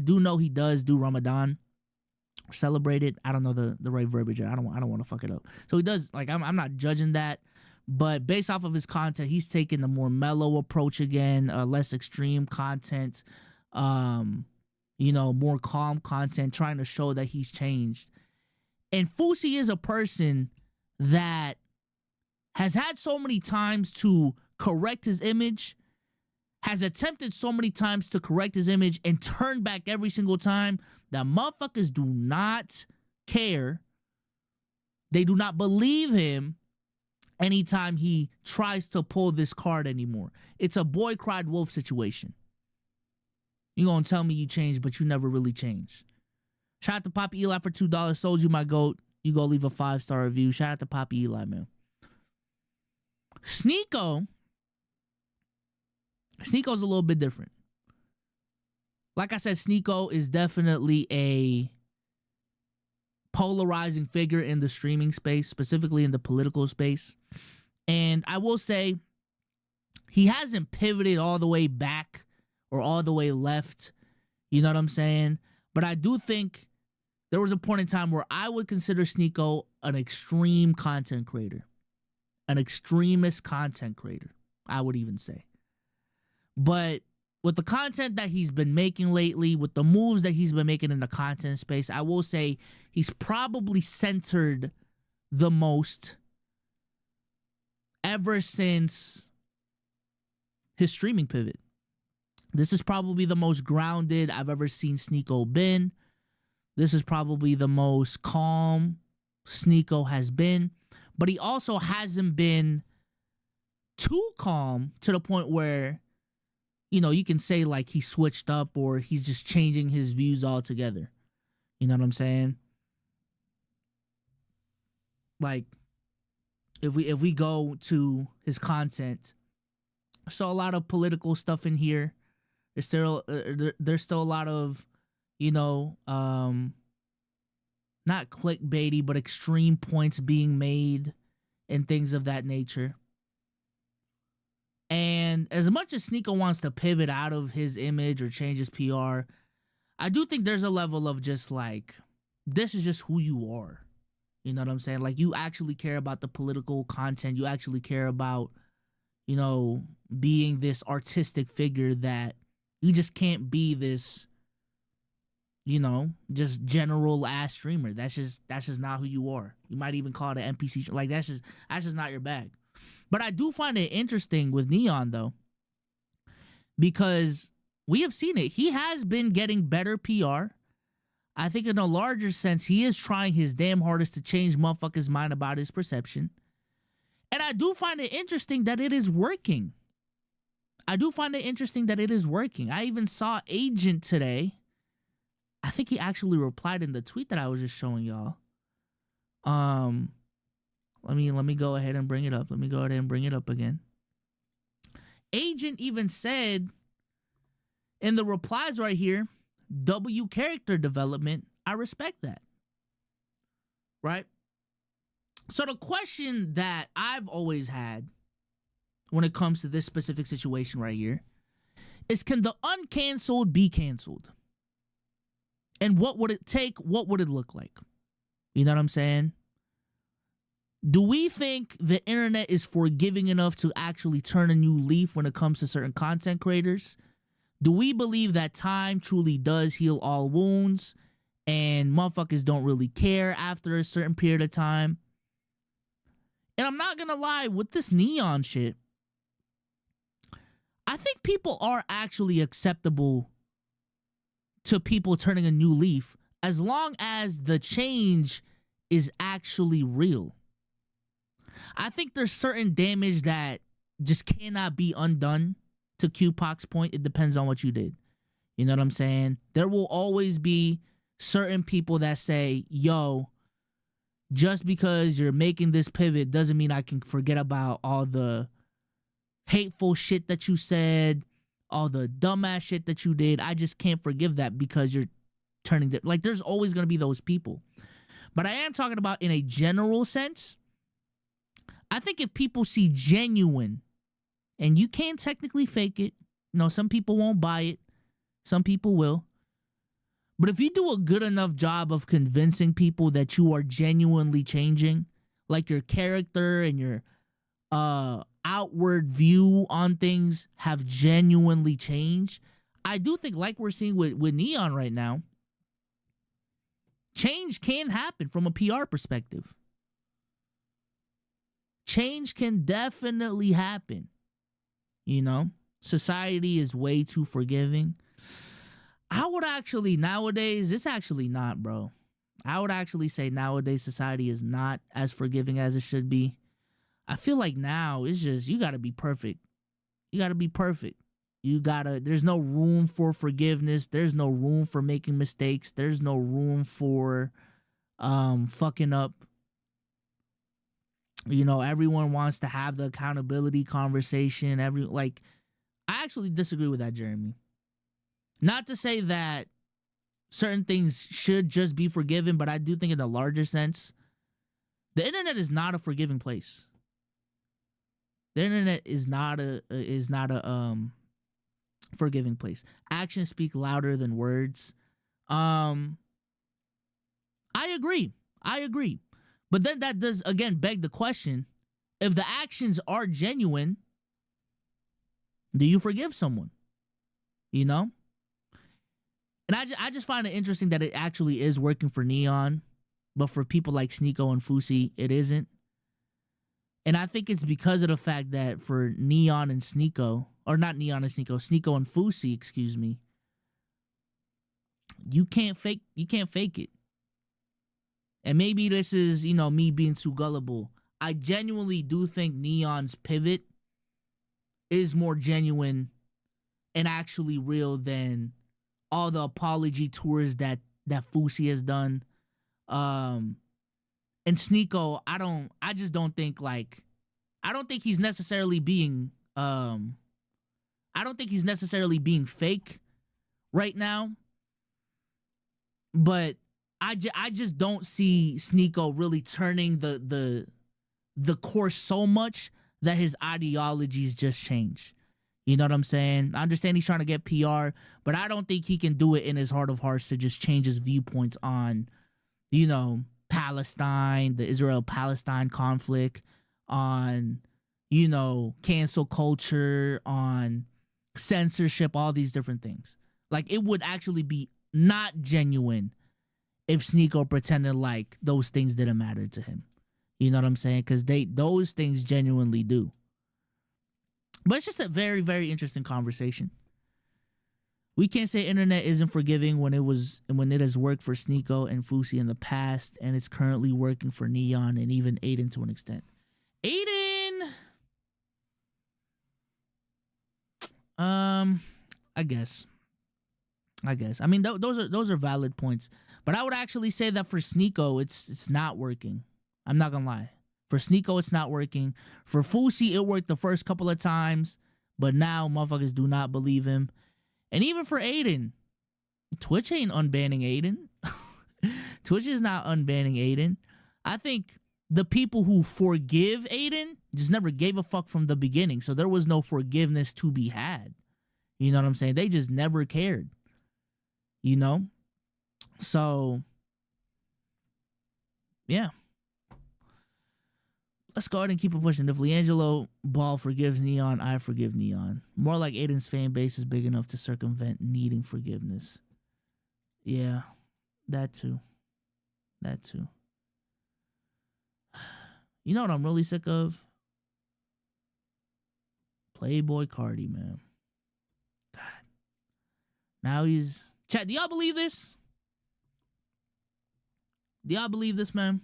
do know he does do Ramadan, celebrate it. I don't know the right verbiage. I don't want to fuck it up. So he does, like, I'm not judging that, but based off of his content, he's taking the more mellow approach again, less extreme content, you know, more calm content, trying to show that he's changed. And Fousey is a person that has had so many times to correct his image, has attempted so many times to correct his image and turn back every single time that motherfuckers do not care. They do not believe him anytime he tries to pull this card anymore. It's a boy cried wolf situation. You gonna tell me you changed, but you never really changed. Shout out to Poppy Eli for $2. Sold you my goat. You go leave a 5-star review. Shout out to Poppy Eli, man. Sneeko's a little bit different. Like I said, Sneeko is definitely a polarizing figure in the streaming space, specifically in the political space. And I will say, he hasn't pivoted all the way back or all the way left. You know what I'm saying? But I do think there was a point in time where I would consider Sneeko an extreme content creator. An extremist content creator, I would even say. But with the content that he's been making lately, with the moves that he's been making in the content space, I will say he's probably centered the most ever since his streaming pivot. This is probably the most grounded I've ever seen Sneeko been. This is probably the most calm Sneeko has been. But he also hasn't been too calm to the point where you know, you can say like he switched up or he's just changing his views altogether. You know what I'm saying? Like, if we go to his content, I saw a lot of political stuff in here. There's still a lot of, you know, not clickbaity, but extreme points being made and things of that nature. And as much as Sneeko wants to pivot out of his image or change his PR, I do think there's a level of just like, this is just who you are. You know what I'm saying? Like, you actually care about the political content. You actually care about, you know, being this artistic figure that you just can't be this, you know, just general ass streamer. That's just not who you are. You might even call it an NPC. Like, that's just not your bag. But I do find it interesting with Neon, though, because we have seen it. He has been getting better PR. I think in a larger sense, he is trying his damn hardest to change motherfuckers' mind about his perception. And I do find it interesting that it is working. I even saw Agent today. I think he actually replied in the tweet that I was just showing y'all. Let me go ahead and bring it up. Let me go ahead and bring it up again. Agent even said in the replies right here, W character development, I respect that. Right? So the question that I've always had when it comes to this specific situation right here is, can the uncanceled be canceled? And what would it take? What would it look like? You know what I'm saying? Do we think the internet is forgiving enough to actually turn a new leaf when it comes to certain content creators? Do we believe that time truly does heal all wounds and motherfuckers don't really care after a certain period of time? And I'm not gonna lie, with this Neon shit, I think people are actually acceptable to people turning a new leaf as long as the change is actually real. I think there's certain damage that just cannot be undone. To Q-Pac's point, it depends on what you did. You know what I'm saying? There will always be certain people that say, yo, just because you're making this pivot doesn't mean I can forget about all the hateful shit that you said, all the dumbass shit that you did. I just can't forgive that because you're turning it. Like, there's always going to be those people. But I am talking about in a general sense. I think if people see genuine, and you can't technically fake it. You know, some people won't buy it. Some people will. But if you do a good enough job of convincing people that you are genuinely changing, like your character and your outward view on things have genuinely changed, I do think, like we're seeing with Neon right now, change can happen from a PR perspective. Change can definitely happen. You know, society is way too forgiving. I would actually, nowadays, it's actually not, bro. I would actually say nowadays society is not as forgiving as it should be. I feel like now it's just, you gotta be perfect. You gotta be perfect. There's no room for forgiveness. There's no room for making mistakes. There's no room for fucking up. You know, everyone wants to have the accountability conversation. I actually disagree with that, Jeremy. Not to say that certain things should just be forgiven, but I do think in the larger sense, the internet is not a forgiving place. The internet is not a forgiving place. Actions speak louder than words. I agree. But then that does, again, beg the question, if the actions are genuine, do you forgive someone? You know? And I just find it interesting that it actually is working for Neon, but for people like Sneeko and Fusi, it isn't. And I think it's because of the fact that for Neon and Sneeko, or not Neon and Sneeko, Sneeko and Fusi, excuse me, you can't fake it. And maybe this is, you know, me being too gullible. I genuinely do think Neon's pivot is more genuine and actually real than all the apology tours that Fousey has done. And Sneeko, I just don't think like, I don't think he's necessarily being fake right now. But I just don't see Sneeko really turning the course so much that his ideologies just change. You know what I'm saying? I understand he's trying to get PR, but I don't think he can do it in his heart of hearts to just change his viewpoints on, you know, Palestine, the Israel-Palestine conflict, on, you know, cancel culture, on censorship, all these different things. Like, it would actually be not genuine if Sneeko pretended like those things didn't matter to him. You know what I'm saying? Because those things genuinely do. But it's just a very, very interesting conversation. We can't say internet isn't forgiving when it has worked for Sneeko and Fousey in the past, and it's currently working for Neon and even Aiden to an extent. Aiden, I guess. I mean, those are valid points, but I would actually say that for Sneeko, it's not working. I'm not gonna lie. For Sneeko, it's not working. For Fousey, it worked the first couple of times, but now motherfuckers do not believe him. And even for Aiden, Twitch ain't unbanning Aiden. Twitch is not unbanning Aiden. I think the people who forgive Aiden just never gave a fuck from the beginning, so there was no forgiveness to be had. You know what I'm saying? They just never cared. You know? So, yeah. Let's go ahead and keep it pushing. If LiAngelo Ball forgives Neon, I forgive Neon. More like Aiden's fan base is big enough to circumvent needing forgiveness. Yeah, that too. That too. You know what I'm really sick of? Playboi Carti, man. God. Now he's... Chat, do y'all believe this? Do y'all believe this, man?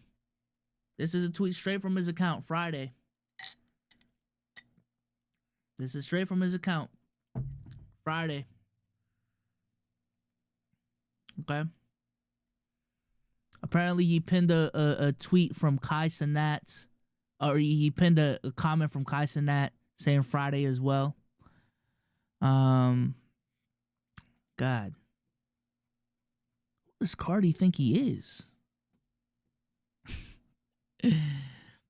This is a tweet straight from his account, Friday. This is straight from his account, Friday. Okay. Apparently, he pinned a tweet from Cenat, or he pinned a comment from Cenat saying Friday as well. God. Who does Carti think he is?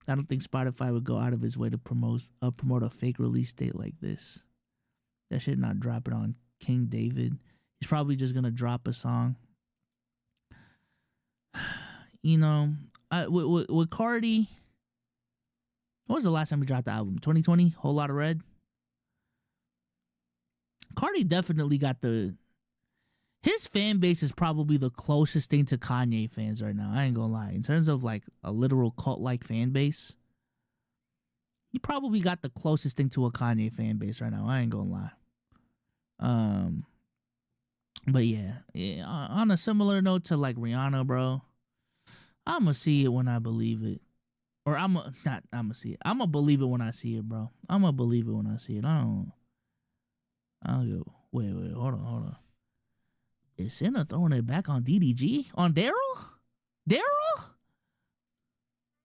I don't think Spotify would go out of his way to promote a fake release date like this. That shit not dropping on King David. He's probably just gonna drop a song. You know, with Carti, when was the last time he dropped the album? 2020? Whole Lot of Red? Carti definitely got his fan base is probably the closest thing to Kanye fans right now. I ain't gonna lie. In terms of like a literal cult-like fan base, he probably got the closest thing to a Kanye fan base right now. I ain't gonna lie. But yeah. On a similar note to like Rihanna, bro, I'ma see it when I believe it. Or I'ma see it. I'ma believe it when I see it, bro. I'ma believe it when I see it. I'll go. Wait, hold on. Is Cenat throwing it back on DDG? On Daryl? Daryl?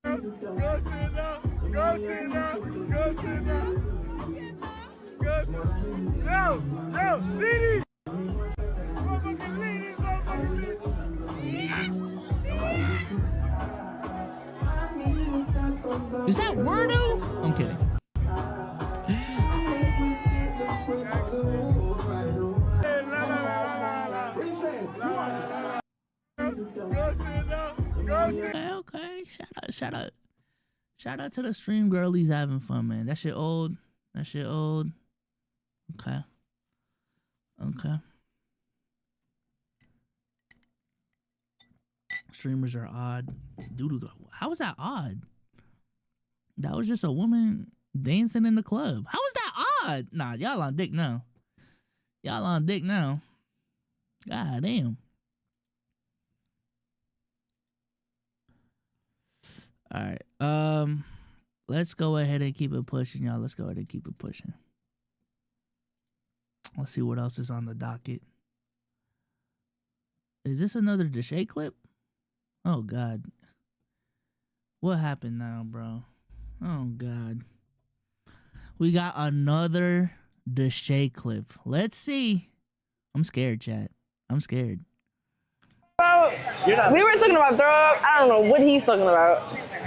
Go Cenat! Go Cenat! Go Cenat! Go! Yo! Diddy! Motherfucking ladies, motherfucking Is that Wordo? I'm kidding. Okay. Shout out to the stream girlies having fun, man. That shit old. Okay. Streamers are odd. Dude, how was that odd? That was just a woman dancing in the club. How was that odd? Nah, y'all on dick now. God damn. All right. Let's go ahead and keep it pushing, y'all. Let's see what else is on the docket. Is this another Deshae clip? Oh, God. What happened now, bro? Oh, God. We got another Deshae clip. Let's see. I'm scared, chat. I'm scared. We were talking about throw up. I don't know what he's talking about.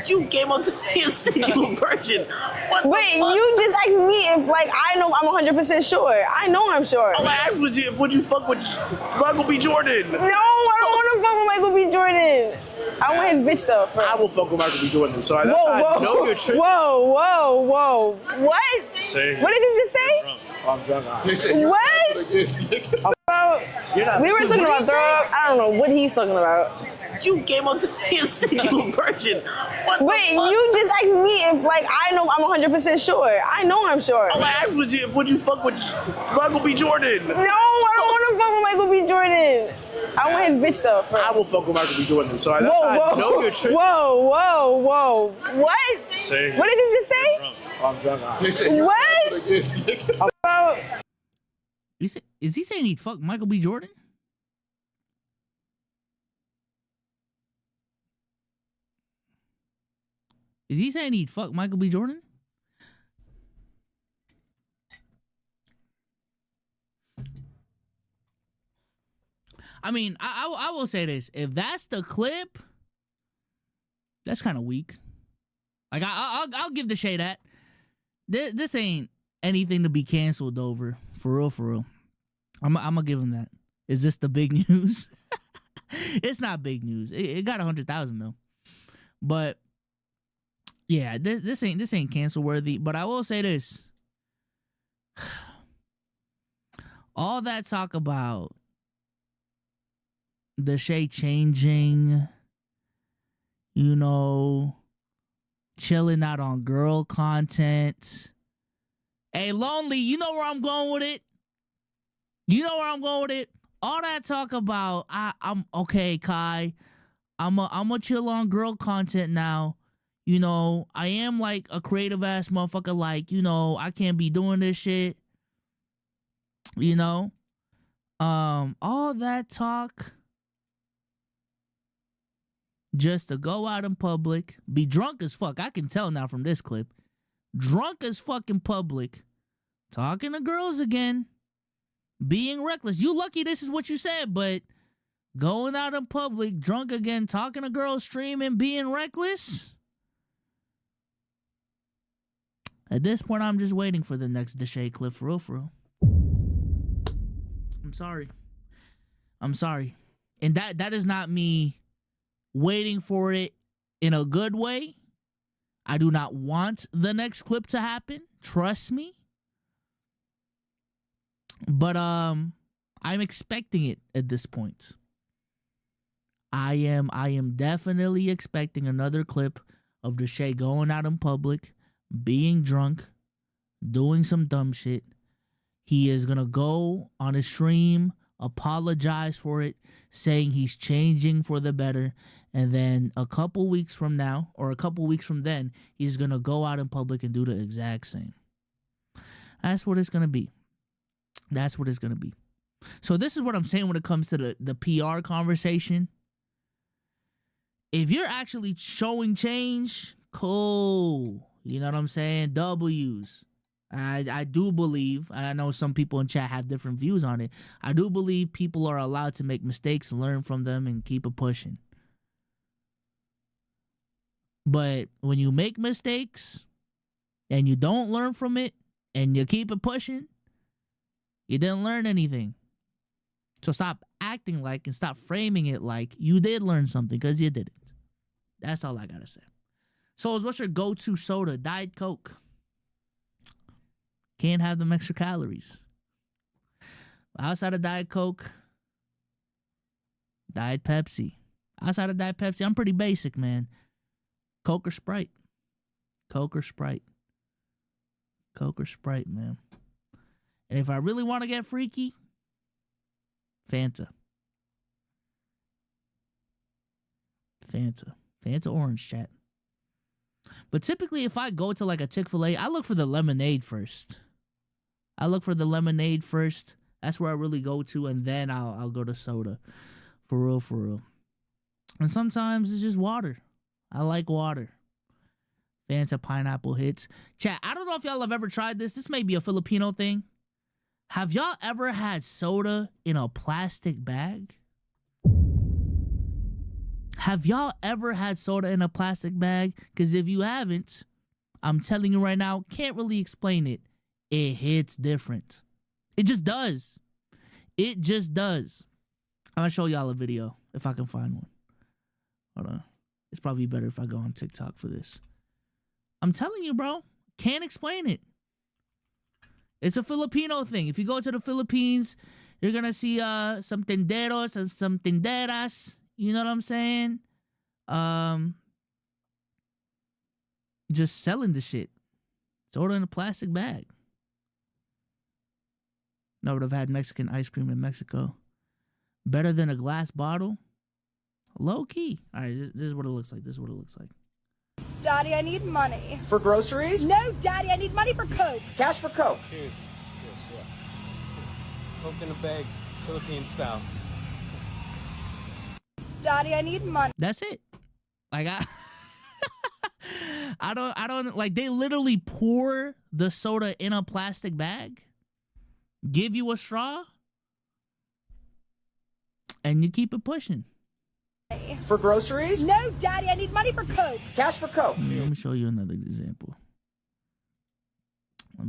You came up to me and said you a virgin. What Wait, you just asked me if, like, I know I'm 100% sure. I know I'm sure. All I asked was would you fuck with Michael B. Jordan? No, I don't want to fuck with Michael B. Jordan. I want his bitch though. I will fuck with Michael B. Jordan. So that's Whoa, how whoa, I know you're tripping. whoa. What? What did you just say? I'm drunk. What? We were talking about throw up. I don't know what he's talking about. You came up to me and said you a virgin. Wait, you just asked me if, like, I know I'm 100% sure. I know I'm sure. All I asked was would you fuck with Michael B. Jordan? No, I don't want to fuck with Michael B. Jordan. I want his bitch though. I will fuck with Michael B. Jordan. So that's how I know you're tripping. Whoa. What? What did you just say? I'm drunk. What? Is he saying he'd fuck Michael B. Jordan? Is he saying he'd fuck Michael B. Jordan? I mean, I will say this. If that's the clip, that's kind of weak. Like, I'll give the shade that. This ain't anything to be canceled over. For real. I'm gonna give him that. Is this the big news? It's not big news. It got 100,000 though. But yeah, this ain't cancel worthy. But I will say this. All that talk about Deshae changing, you know, chilling out on girl content. Hey, Lonely, you know where I'm going with it? All that talk about, I'm okay, Kai. I'm a chill on girl content now. You know, I am like a creative ass motherfucker. Like, you know, I can't be doing this shit. You know, all that talk just to go out in public, be drunk as fuck. I can tell now from this clip. Drunk as fuck in public, talking to girls again, being reckless. You lucky this is what you said, but going out in public, drunk again, talking to girls, streaming, being reckless. At this point, I'm just waiting for the next Deshae clip, for real. I'm sorry. And that is not me waiting for it in a good way. I do not want the next clip to happen. Trust me. But I'm expecting it at this point. I am definitely expecting another clip of Deshae going out in public, being drunk, doing some dumb shit. He is gonna go on his stream, apologize for it, saying he's changing for the better, and then a couple weeks from now, or a couple weeks from then, he's gonna go out in public and do the exact same. That's what it's gonna be. So this is what I'm saying when it comes to the PR conversation. If you're actually showing change, cool. You know what I'm saying? W's. I do believe, and I know some people in chat have different views on it, I do believe people are allowed to make mistakes and learn from them and keep it pushing. But when you make mistakes and you don't learn from it and you keep it pushing, you didn't learn anything. So stop acting like and stop framing it like you did learn something, because you didn't. That's all I gotta say. So what's your go-to soda? Diet Coke. Can't have them extra calories. Outside of Diet Coke, Diet Pepsi. Outside of Diet Pepsi, I'm pretty basic, man. Coke or Sprite. Coke or Sprite. Coke or Sprite, man. And if I really want to get freaky, Fanta. Fanta orange, chat. But typically, if I go to like a Chick-fil-A, I look for the lemonade first. That's where I really go to, and then I'll go to soda. For real. And sometimes it's just water. I like water. Fanta pineapple hits. Chat, I don't know if y'all have ever tried this. This may be a Filipino thing. Have y'all ever had soda in a plastic bag? Have y'all ever had soda in a plastic bag? Because if you haven't, I'm telling you right now, can't really explain it. It hits different. It just does. It just does. I'm going to show y'all a video if I can find one. Hold on. It's probably better if I go on TikTok for this. I'm telling you, bro. Can't explain it. It's a Filipino thing. If you go to the Philippines, you're going to see some tenderos, some tenderas. You know what I'm saying? Just selling the shit. Soda in a plastic bag. No, would have had Mexican ice cream in Mexico. Better than a glass bottle? Low key. All right, this is what it looks like. Daddy, I need money. For groceries? No, Daddy, I need money for Coke. Cash for Coke. Cheers. Yeah. Coke in a bag, Philippine style. Daddy, I need money. That's it. Like I don't like, they literally pour the soda in a plastic bag, give you a straw, and you keep it pushing. For groceries? No, Daddy, I need money for Coke. Cash for Coke. Let me show you another example. They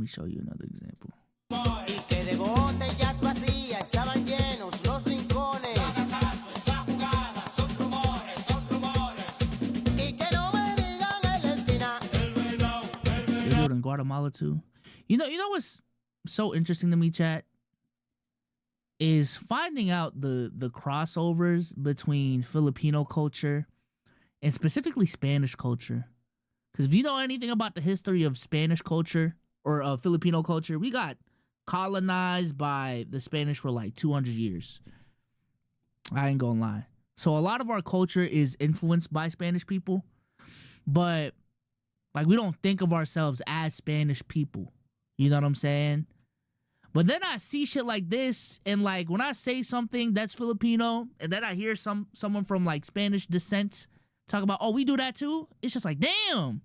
do it in Guatemala too. You know what's so interesting to me, chat, is finding out the crossovers between Filipino culture and specifically Spanish culture. Because if you know anything about the history of Spanish culture or Filipino culture, we got colonized by the Spanish for like 200 years. I ain't gonna lie. So a lot of our culture is influenced by Spanish people, but like we don't think of ourselves as Spanish people. You know what I'm saying? But then I see shit like this, and like when I say something that's Filipino, and then I hear someone from like Spanish descent talk about, oh, we do that too. It's just like, damn,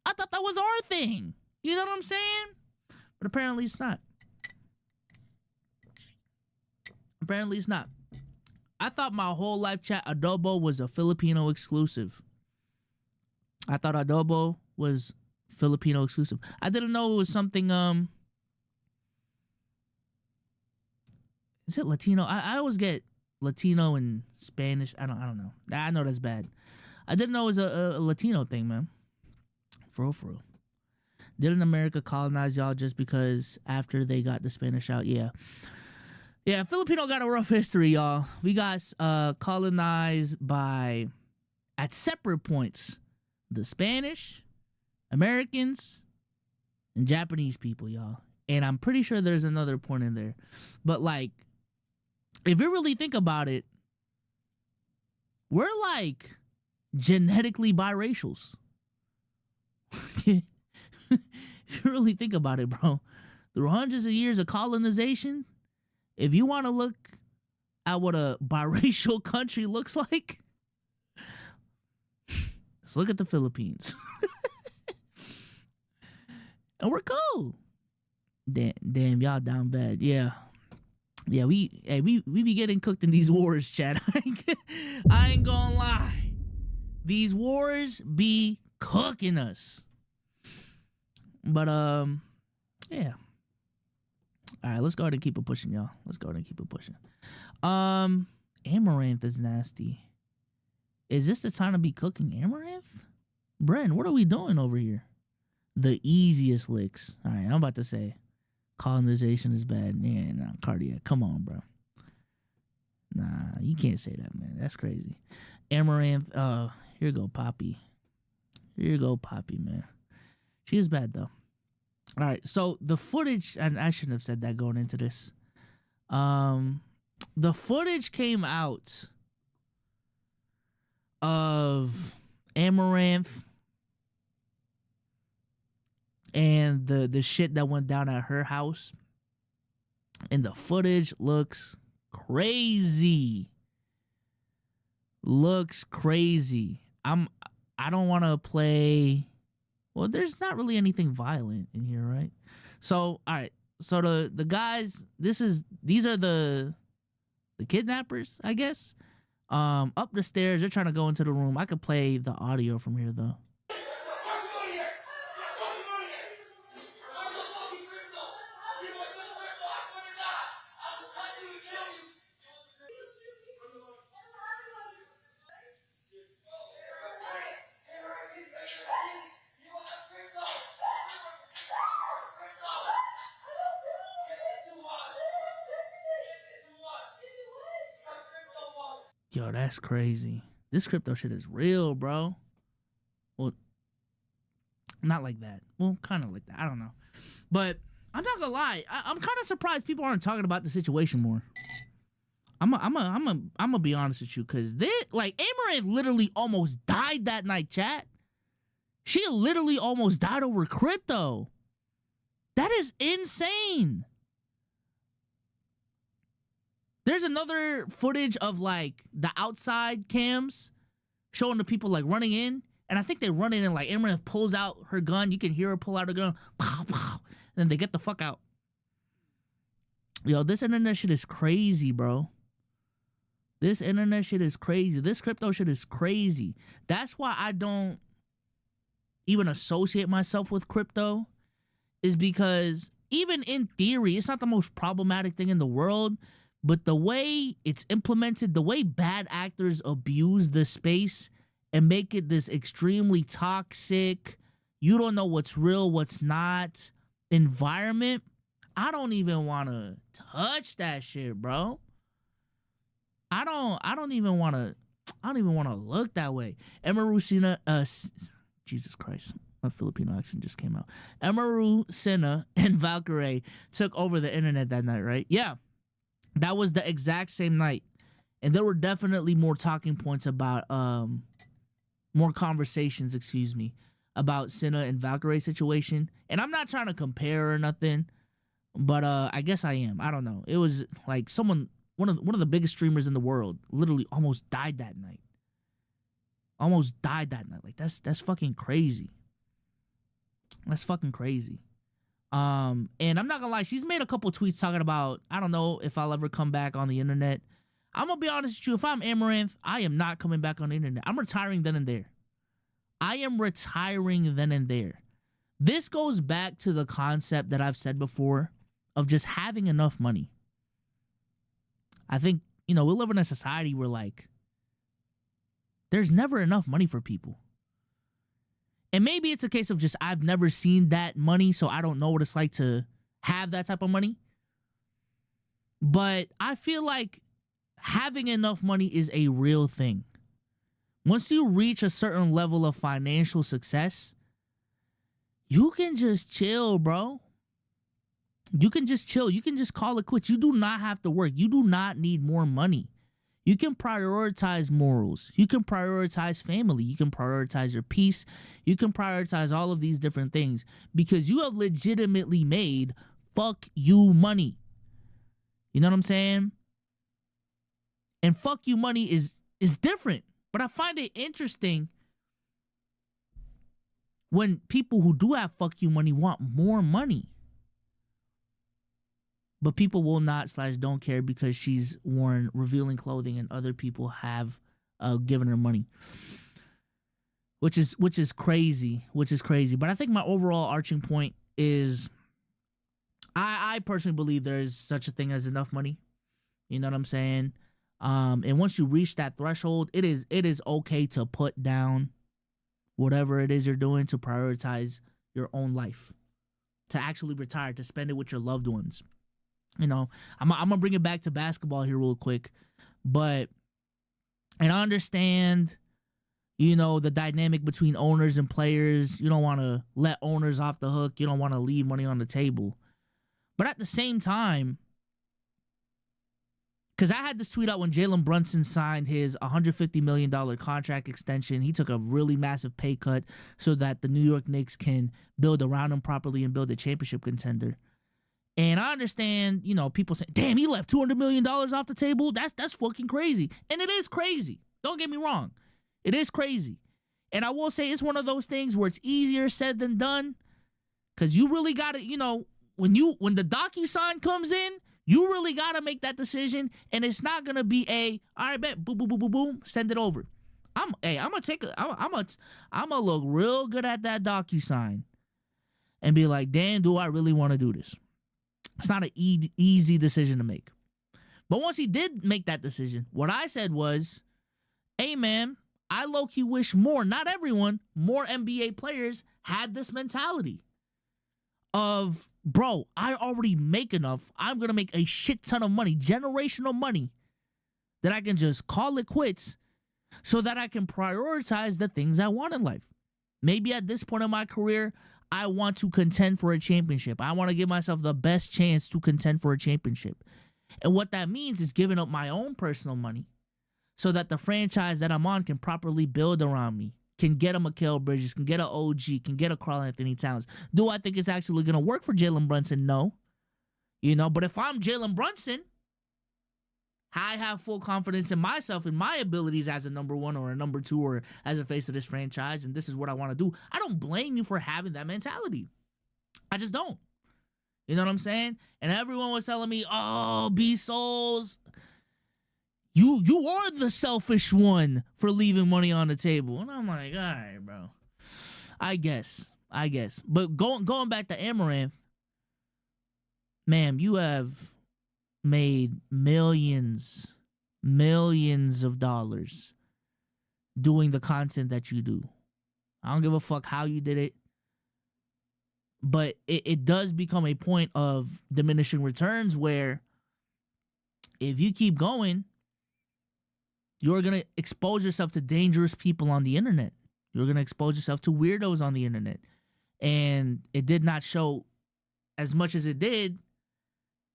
I thought that was our thing. You know what I'm saying? But apparently it's not. I thought my whole life, chat, adobo was a Filipino exclusive. I thought adobo was Filipino exclusive. I didn't know it was something, is it Latino? I always get Latino and Spanish. I don't know. I know that's bad. I didn't know it was a Latino thing, man. For real. Didn't America colonize y'all just because after they got the Spanish out? Yeah, Filipino got a rough history, y'all. We got colonized by, at separate points, the Spanish, Americans, and Japanese people, y'all. And I'm pretty sure there's another point in there. But like, if you really think about it, we're like genetically biracials. If you really think about it, bro, through hundreds of years of colonization, if you want to look at what a biracial country looks like, let's look at the Philippines. And we're cool. Damn, y'all down bad. Yeah, we be getting cooked in these wars, chat. I ain't gonna lie. These wars be cooking us. But yeah. All right, let's go ahead and keep it pushing, y'all. Amaranth is nasty. Is this the time to be cooking amaranth? Bren, what are we doing over here? The easiest licks. All right, I'm about to say colonization is bad. Yeah, nah, cardiac. Come on, bro. Nah, you can't say that, man. That's crazy. Amaranth. Here you go, Poppy. Man. She is bad, though. All right, so the footage, and I shouldn't have said that going into this. The footage came out of Amaranth and the shit that went down at her house. And the footage looks crazy. Looks crazy. I don't want to play. Well, there's not really anything violent in here, right? So, all right. So the guys, these are the kidnappers, I guess. Up the stairs, they're trying to go into the room. I could play the audio from here though. Yo, that's crazy. This crypto shit is real, bro. Well, not like that. Well, kind of like that. I don't know. But I'm not gonna lie. I'm kind of surprised people aren't talking about the situation more. I'm gonna be honest with you, cause Amaranth literally almost died that night, chat. She literally almost died over crypto. That is insane. There's another footage of like the outside cams showing the people like running in. And I think they run in and like Amaranth pulls out her gun. You can hear her pull out her gun. Pow, pow. And then they get the fuck out. Yo, this internet shit is crazy, bro. This internet shit is crazy. This crypto shit is crazy. That's why I don't even associate myself with crypto. Is because even in theory, it's not the most problematic thing in the world. But the way it's implemented, the way bad actors abuse the space and make it this extremely toxic, you don't know what's real, what's not environment, I don't even want to touch that shit, bro. I don't even want to look that way. Cenat, Jesus Christ, my Filipino accent just came out. Cenat and Valkyrie took over the internet that night, right? Yeah. That was the exact same night. And there were definitely more talking points about, more conversations, about Cenat and Valkyrie's situation. And I'm not trying to compare or nothing, but I guess I am. I don't know. It was like one of the biggest streamers in the world literally almost died that night. Like that's fucking crazy. That's fucking crazy. And I'm not gonna lie, she's made a couple tweets talking about, I don't know if I'll ever come back on the internet. I'm gonna be honest with you, if I'm Amaranth, I am not coming back on the internet. I'm retiring then and there. This goes back to the concept that I've said before of just having enough money. I think, we live in a society where like, there's never enough money for people. And maybe it's a case of just I've never seen that money, so I don't know what it's like to have that type of money. But I feel like having enough money is a real thing. Once you reach a certain level of financial success, you can just chill, bro. You can just chill. You can just call it quits. You do not have to work. You do not need more money. You can prioritize morals. You can prioritize family. You can prioritize your peace. You can prioritize all of these different things because you have legitimately made fuck you money. You know what I'm saying? And fuck you money is different. But I find it interesting when people who do have fuck you money want more money. But people will not / don't care because she's worn revealing clothing and other people have given her money. Which is crazy. But I think my overall arching point is I personally believe there is such a thing as enough money. You know what I'm saying? And once you reach that threshold, it is okay to put down whatever it is you're doing to prioritize your own life. To actually retire, to spend it with your loved ones. I'm gonna bring it back to basketball here real quick, and I understand, the dynamic between owners and players. You don't want to let owners off the hook. You don't want to leave money on the table, but at the same time, because I had this tweet out when Jalen Brunson signed his $150 million contract extension. He took a really massive pay cut so that the New York Knicks can build around him properly and build a championship contender. And I understand, you know, people say, damn, he left $200 million off the table. That's fucking crazy. And it is crazy. Don't get me wrong. It is crazy. And I will say it's one of those things where it's easier said than done. Because you really got to, you know, when the DocuSign comes in, you really got to make that decision. And it's not going to be all right, bet, boom, boom, boom, boom, boom, send it over. I'm gonna look real good at that DocuSign and be like, damn, do I really want to do this? It's not an easy decision to make. But once he did make that decision, what I said was, hey, man, I low-key wish more, not everyone, more NBA players had this mentality of, bro, I already make enough. I'm going to make a shit ton of money, generational money, that I can just call it quits so that I can prioritize the things I want in life. Maybe at this point in my career, I want to contend for a championship. I want to give myself the best chance to contend for a championship. And what that means is giving up my own personal money so that the franchise that I'm on can properly build around me, can get a Mikal Bridges, can get an OG, can get a Karl-Anthony Towns. Do I think it's actually going to work for Jalen Brunson? No. You know, but if I'm Jalen Brunson, I have full confidence in myself and my abilities as a number one or a number two or as a face of this franchise, and this is what I want to do. I don't blame you for having that mentality. I just don't. You know what I'm saying? And everyone was telling me, oh, B SOLZ, you are the selfish one for leaving money on the table. And I'm like, all right, bro. I guess. But going back to Amaranth, ma'am, you have made millions of dollars doing the content that you do. I don't give a fuck how you did it, but it does become a point of diminishing returns where if you keep going, you're going to expose yourself to dangerous people on the internet. You're going to expose yourself to weirdos on the internet. And it did not show as much as it did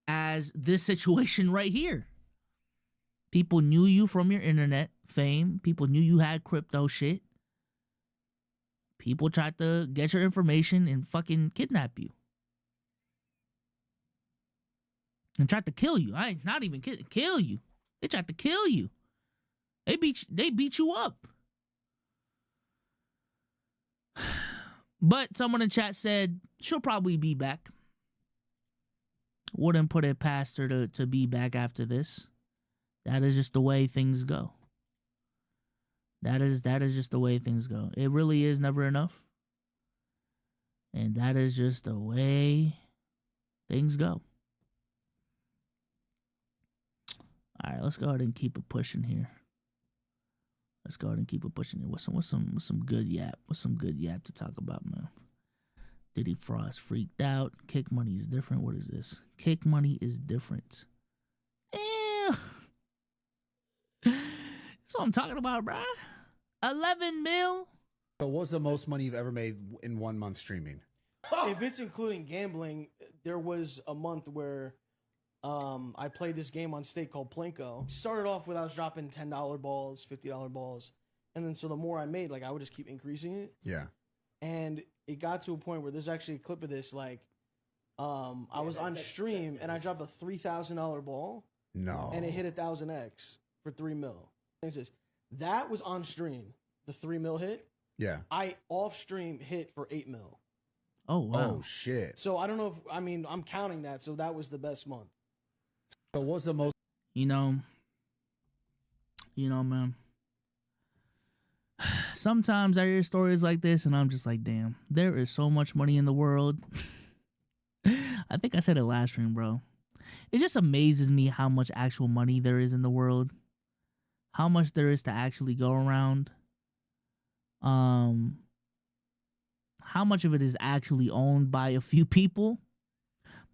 as this situation right here. People knew you from your internet fame. People knew you had crypto shit. People tried to get your information and fucking kidnap you. And tried to kill you. I ain't not even kidding. Kill you. They tried to kill you. They beat you up. But someone in chat said she'll probably be back. Wouldn't put it past her to be back after this. That is just the way things go. That is just the way things go. It really is never enough. And that is just the way things go. All right, let's go ahead and keep it pushing here. What's some good yap? What's some good yap to talk about, man? Diddy Frost freaked out. Kick money is different. What is this? Kick money is different. That's what I'm talking about, bruh. 11 mil. So what's the most money you've ever made in 1 month streaming? If it's including gambling, there was a month where I played this game on stake called Plinko. Started off with I was dropping $10 balls, $50 balls, and then so the more I made, like I would just keep increasing it. Yeah. And it got to a point where there's actually a clip of this, like I was on stream and I dropped a $3,000 ball. No. And it hit 1,000x for 3 mil. And it says, that was on stream. The 3 mil hit. Yeah. I off stream hit for 8 mil. Oh, wow. Oh, shit. So I don't know if, I mean, I'm counting that. So that was the best month. So what's the most? You know, man. Sometimes I hear stories like this and I'm just like, damn, there is so much money in the world. I think I said it last stream, bro. It just amazes me how much actual money there is in the world. How much there is to actually go around. How much of it is actually owned by a few people.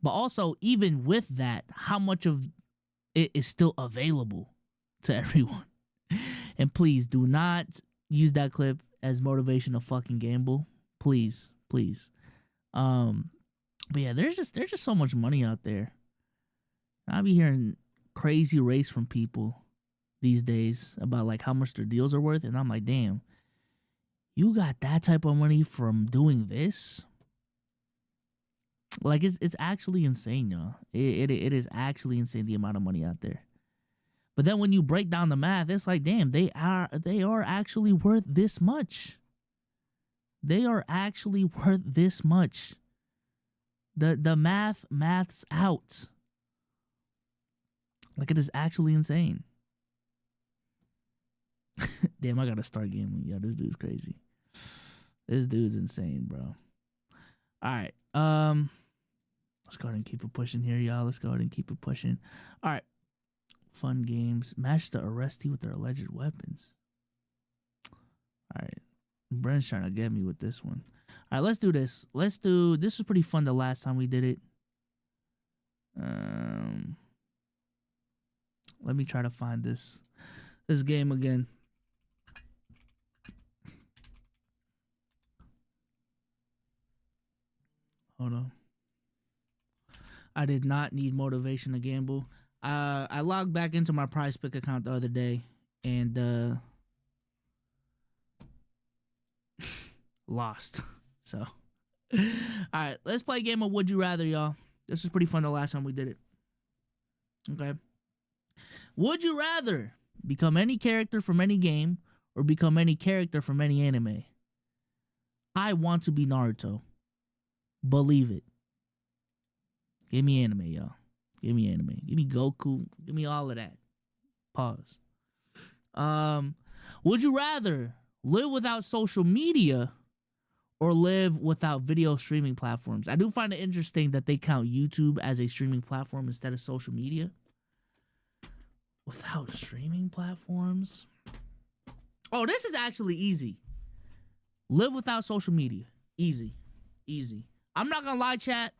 But also, even with that, how much of it is still available to everyone. And please do not use that clip as motivation to fucking gamble. Please. But yeah, there's just so much money out there. I be hearing crazy rates from people these days about like how much their deals are worth, and I'm like, damn, you got that type of money from doing this? Like it's actually insane, y'all. It is actually insane the amount of money out there. But then when you break down the math, it's like, damn, they are actually worth this much. They are actually worth this much. The math's out. Like, it is actually insane. Damn, I gotta start gambling. Yo, this dude's crazy. This dude's insane, bro. All right. Let's go ahead and keep it pushing here, y'all. Let's go ahead and keep it pushing. All right. Fun games. Match the arrestee with their alleged weapons. All right. Brent's trying to get me with this one. All right, let's do this. This was pretty fun the last time we did it. Let me try to find this game again. Hold on. I did not need motivation to gamble. I logged back into my Prize Pick account the other day and lost. So, all right, let's play a game of Would You Rather, y'all. This was pretty fun the last time we did it. Okay. Would you rather become any character from any game or become any character from any anime? I want to be Naruto. Believe it. Give me anime, y'all. Give me anime. Give me Goku. Give me all of that. Pause. Would you rather live without social media or live without video streaming platforms? I do find it interesting that they count YouTube as a streaming platform instead of social media. Without streaming platforms? Oh, this is actually easy. Live without social media. Easy. Easy. I'm not gonna lie, chat.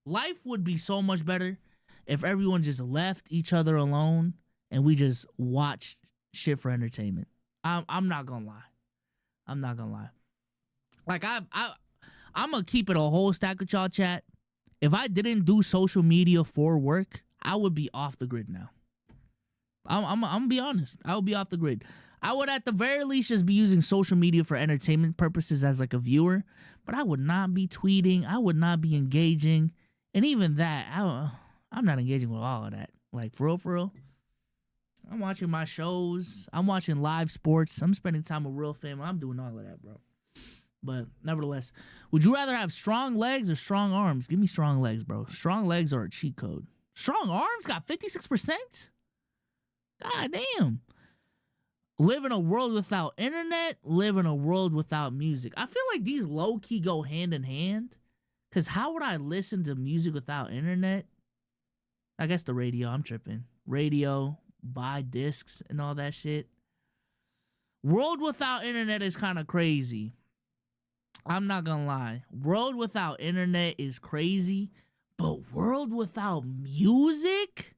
Life would be so much better if everyone just left each other alone and we just watched shit for entertainment. I'm not gonna lie. I'm not gonna lie. Like I'm gonna keep it a whole stack with y'all, chat. If I didn't do social media for work, I would be off the grid now. I'm gonna be honest. I would be off the grid. I would at the very least just be using social media for entertainment purposes as like a viewer, but I would not be tweeting. I would not be engaging. And even that, I'm not engaging with all of that. Like, for real. I'm watching my shows. I'm watching live sports. I'm spending time with real family. I'm doing all of that, bro. But nevertheless, would you rather have strong legs or strong arms? Give me strong legs, bro. Strong legs are a cheat code. Strong arms got 56%? God damn. Live in a world without internet, live in a world without music. I feel like these low-key go hand in hand. Because how would I listen to music without internet? I guess the radio. I'm tripping. Radio, buy discs and all that shit. World without internet is kind of crazy. I'm not going to lie. World without internet is crazy. But world without music?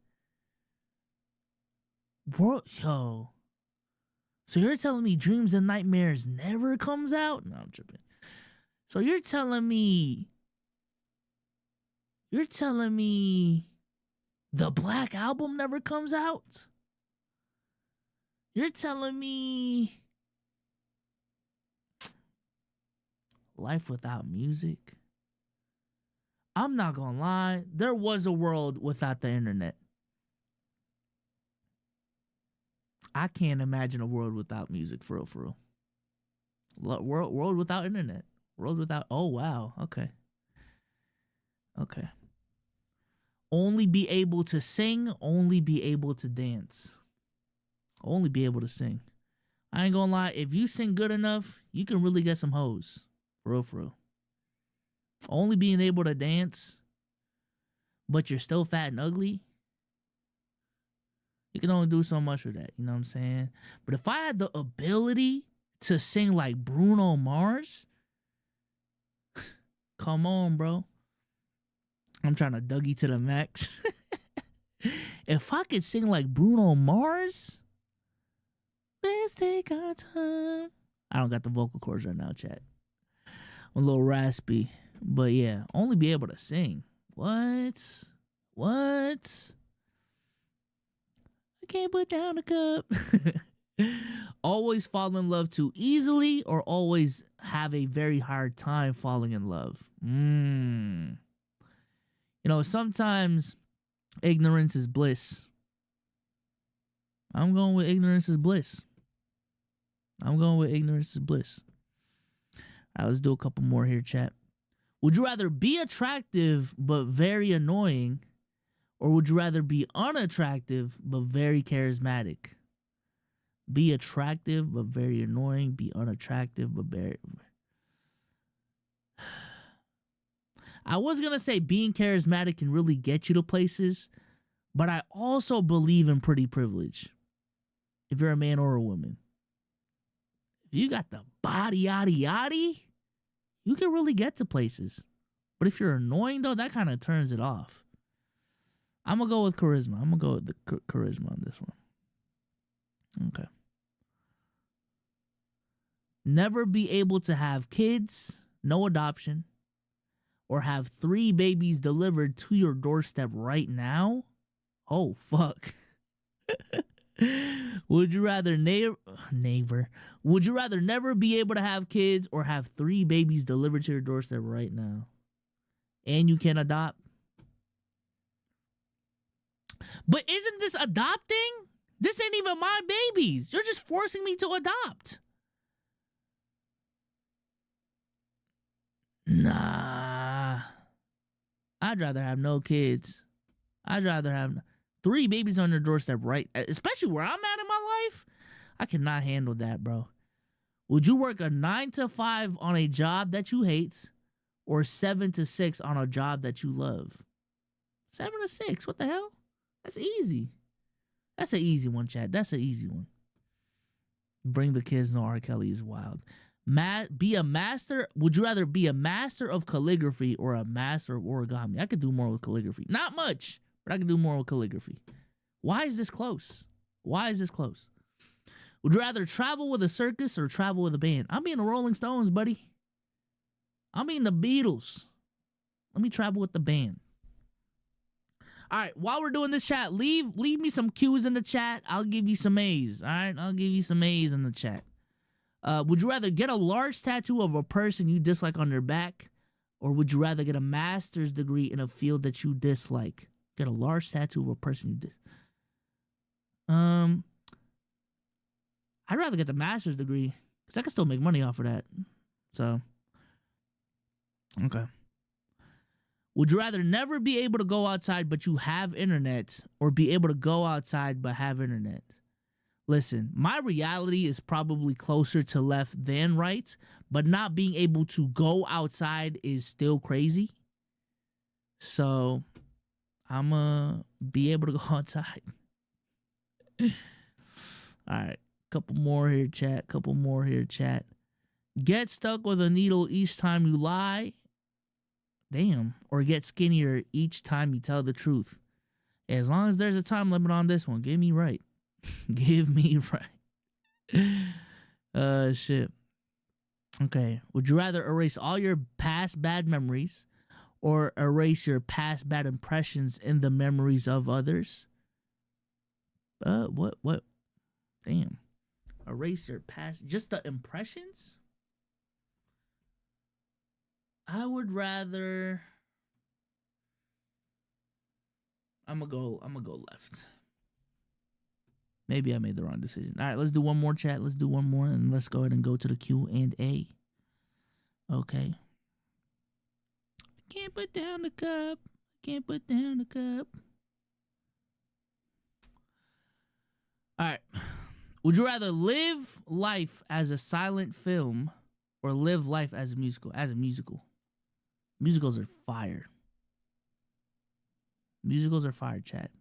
Yo. So you're telling me Dreams and Nightmares never comes out? No, I'm tripping. So you're telling me the Black Album never comes out? You're telling me life without music? I'm not gonna lie. There was a world without the internet. I can't imagine a world without music, for real. World without internet. World without... Oh, wow. Okay. Only be able to sing, only be able to dance. Only be able to sing. I ain't gonna lie, if you sing good enough, you can really get some hoes. For real. Only being able to dance, but you're still fat and ugly, you can only do so much with that, you know what I'm saying? But if I had the ability to sing like Bruno Mars, come on, bro. I'm trying to Dougie to the max. If I could sing like Bruno Mars, let's take our time. I don't got the vocal cords right now, chat. I'm a little raspy. But yeah, only be able to sing. What? I can't put down a cup. Always fall in love too easily or always have a very hard time falling in love? You know, sometimes ignorance is bliss. I'm going with ignorance is bliss. I'm going with ignorance is bliss. All right, let's do a couple more here, chat. Would you rather be attractive but very annoying, or would you rather be unattractive but very charismatic? Be attractive but very annoying. Be unattractive but very... I was going to say being charismatic can really get you to places, but I also believe in pretty privilege. If you're a man or a woman. If you got the body, yaddy, yaddy, you can really get to places. But if you're annoying, though, that kind of turns it off. I'm going to go with charisma. I'm going to go with the charisma on this one. Okay. Never be able to have kids, no adoption, or have 3 babies delivered to your doorstep right now? Oh, fuck. Would you rather Would you rather never be able to have kids or have 3 babies delivered to your doorstep right now? And you can adopt? But isn't this adopting? This ain't even my babies. You're just forcing me to adopt. Nah. I'd rather have no kids. I'd rather have 3 babies on your doorstep, right? Especially where I'm at in my life. I cannot handle that, bro. Would you work a 9 to 5 on a job that you hate, or 7 to 6 on a job that you love? 7 to 6, what the hell? That's easy. That's an easy one, Chad. That's an easy one. Bring the kids, no R. Kelly is wild. Be a master. Would you rather be a master of calligraphy or a master of origami? I could do more with calligraphy. Not much, but I could do more with calligraphy. Why is this close? Why is this close? Would you rather travel with a circus or travel with a band? I'm being the Rolling Stones, buddy. I'm being the Beatles. Let me travel with the band. All right, while we're doing this chat, leave me some Q's in the chat. I'll give you some A's. All right, I'll give you some A's in the chat. Would you rather get a large tattoo of a person you dislike on their back, or would you rather get a master's degree in a field that you dislike? Get a large tattoo of a person you dislike. I'd rather get the master's degree because I can still make money off of that. So, okay. Would you rather never be able to go outside but you have internet, or be able to go outside but have internet? Listen, my reality is probably closer to left than right, but not being able to go outside is still crazy. So, I'm gonna be able to go outside. All right. Couple more here, chat. Couple more here, chat. Get stuck with a needle each time you lie. Damn. Or get skinnier each time you tell the truth. As long as there's a time limit on this one, give me right. Give me right. Shit. Okay. Would you rather erase all your past bad memories or erase your past bad impressions in the memories of others? What? Damn. Erase your past, just the impressions? I would rather... I'm gonna go left. Maybe I made the wrong decision. All right, let's do one more, chat. Let's do one more, and let's go ahead and go to the Q&A. Okay. Can't put down the cup. Can't put down the cup. All right. Would you rather live life as a silent film or live life as a musical? As a musical. Musicals are fire. Musicals are fire, chat.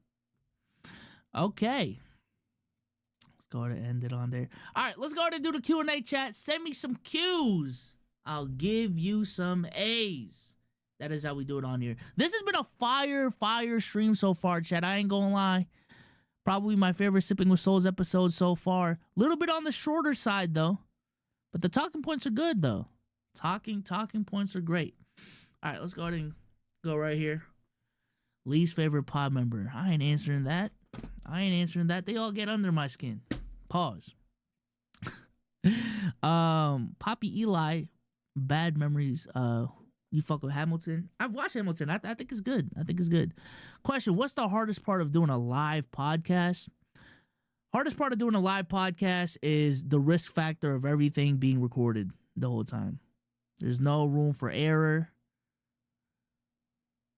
Okay. Let's go ahead and end it on there. All right, let's go ahead and do the Q&A, chat. Send me some Q's. I'll give you some A's. That is how we do it on here. This has been a fire stream so far, chat. I ain't gonna lie. Probably my favorite Sipping with Souls episode so far. A little bit on the shorter side, though. But the talking points are good, though. Talking points are great. All right, let's go ahead and go right here. Least favorite pod member. I ain't answering that. They all get under my skin. Pause. Poppy Eli, bad memories. You fuck with Hamilton? I've watched Hamilton. I think it's good. I think it's good. Question: what's the hardest part of doing a live podcast? Hardest part of doing a live podcast is the risk factor of everything being recorded the whole time. There's no room for error.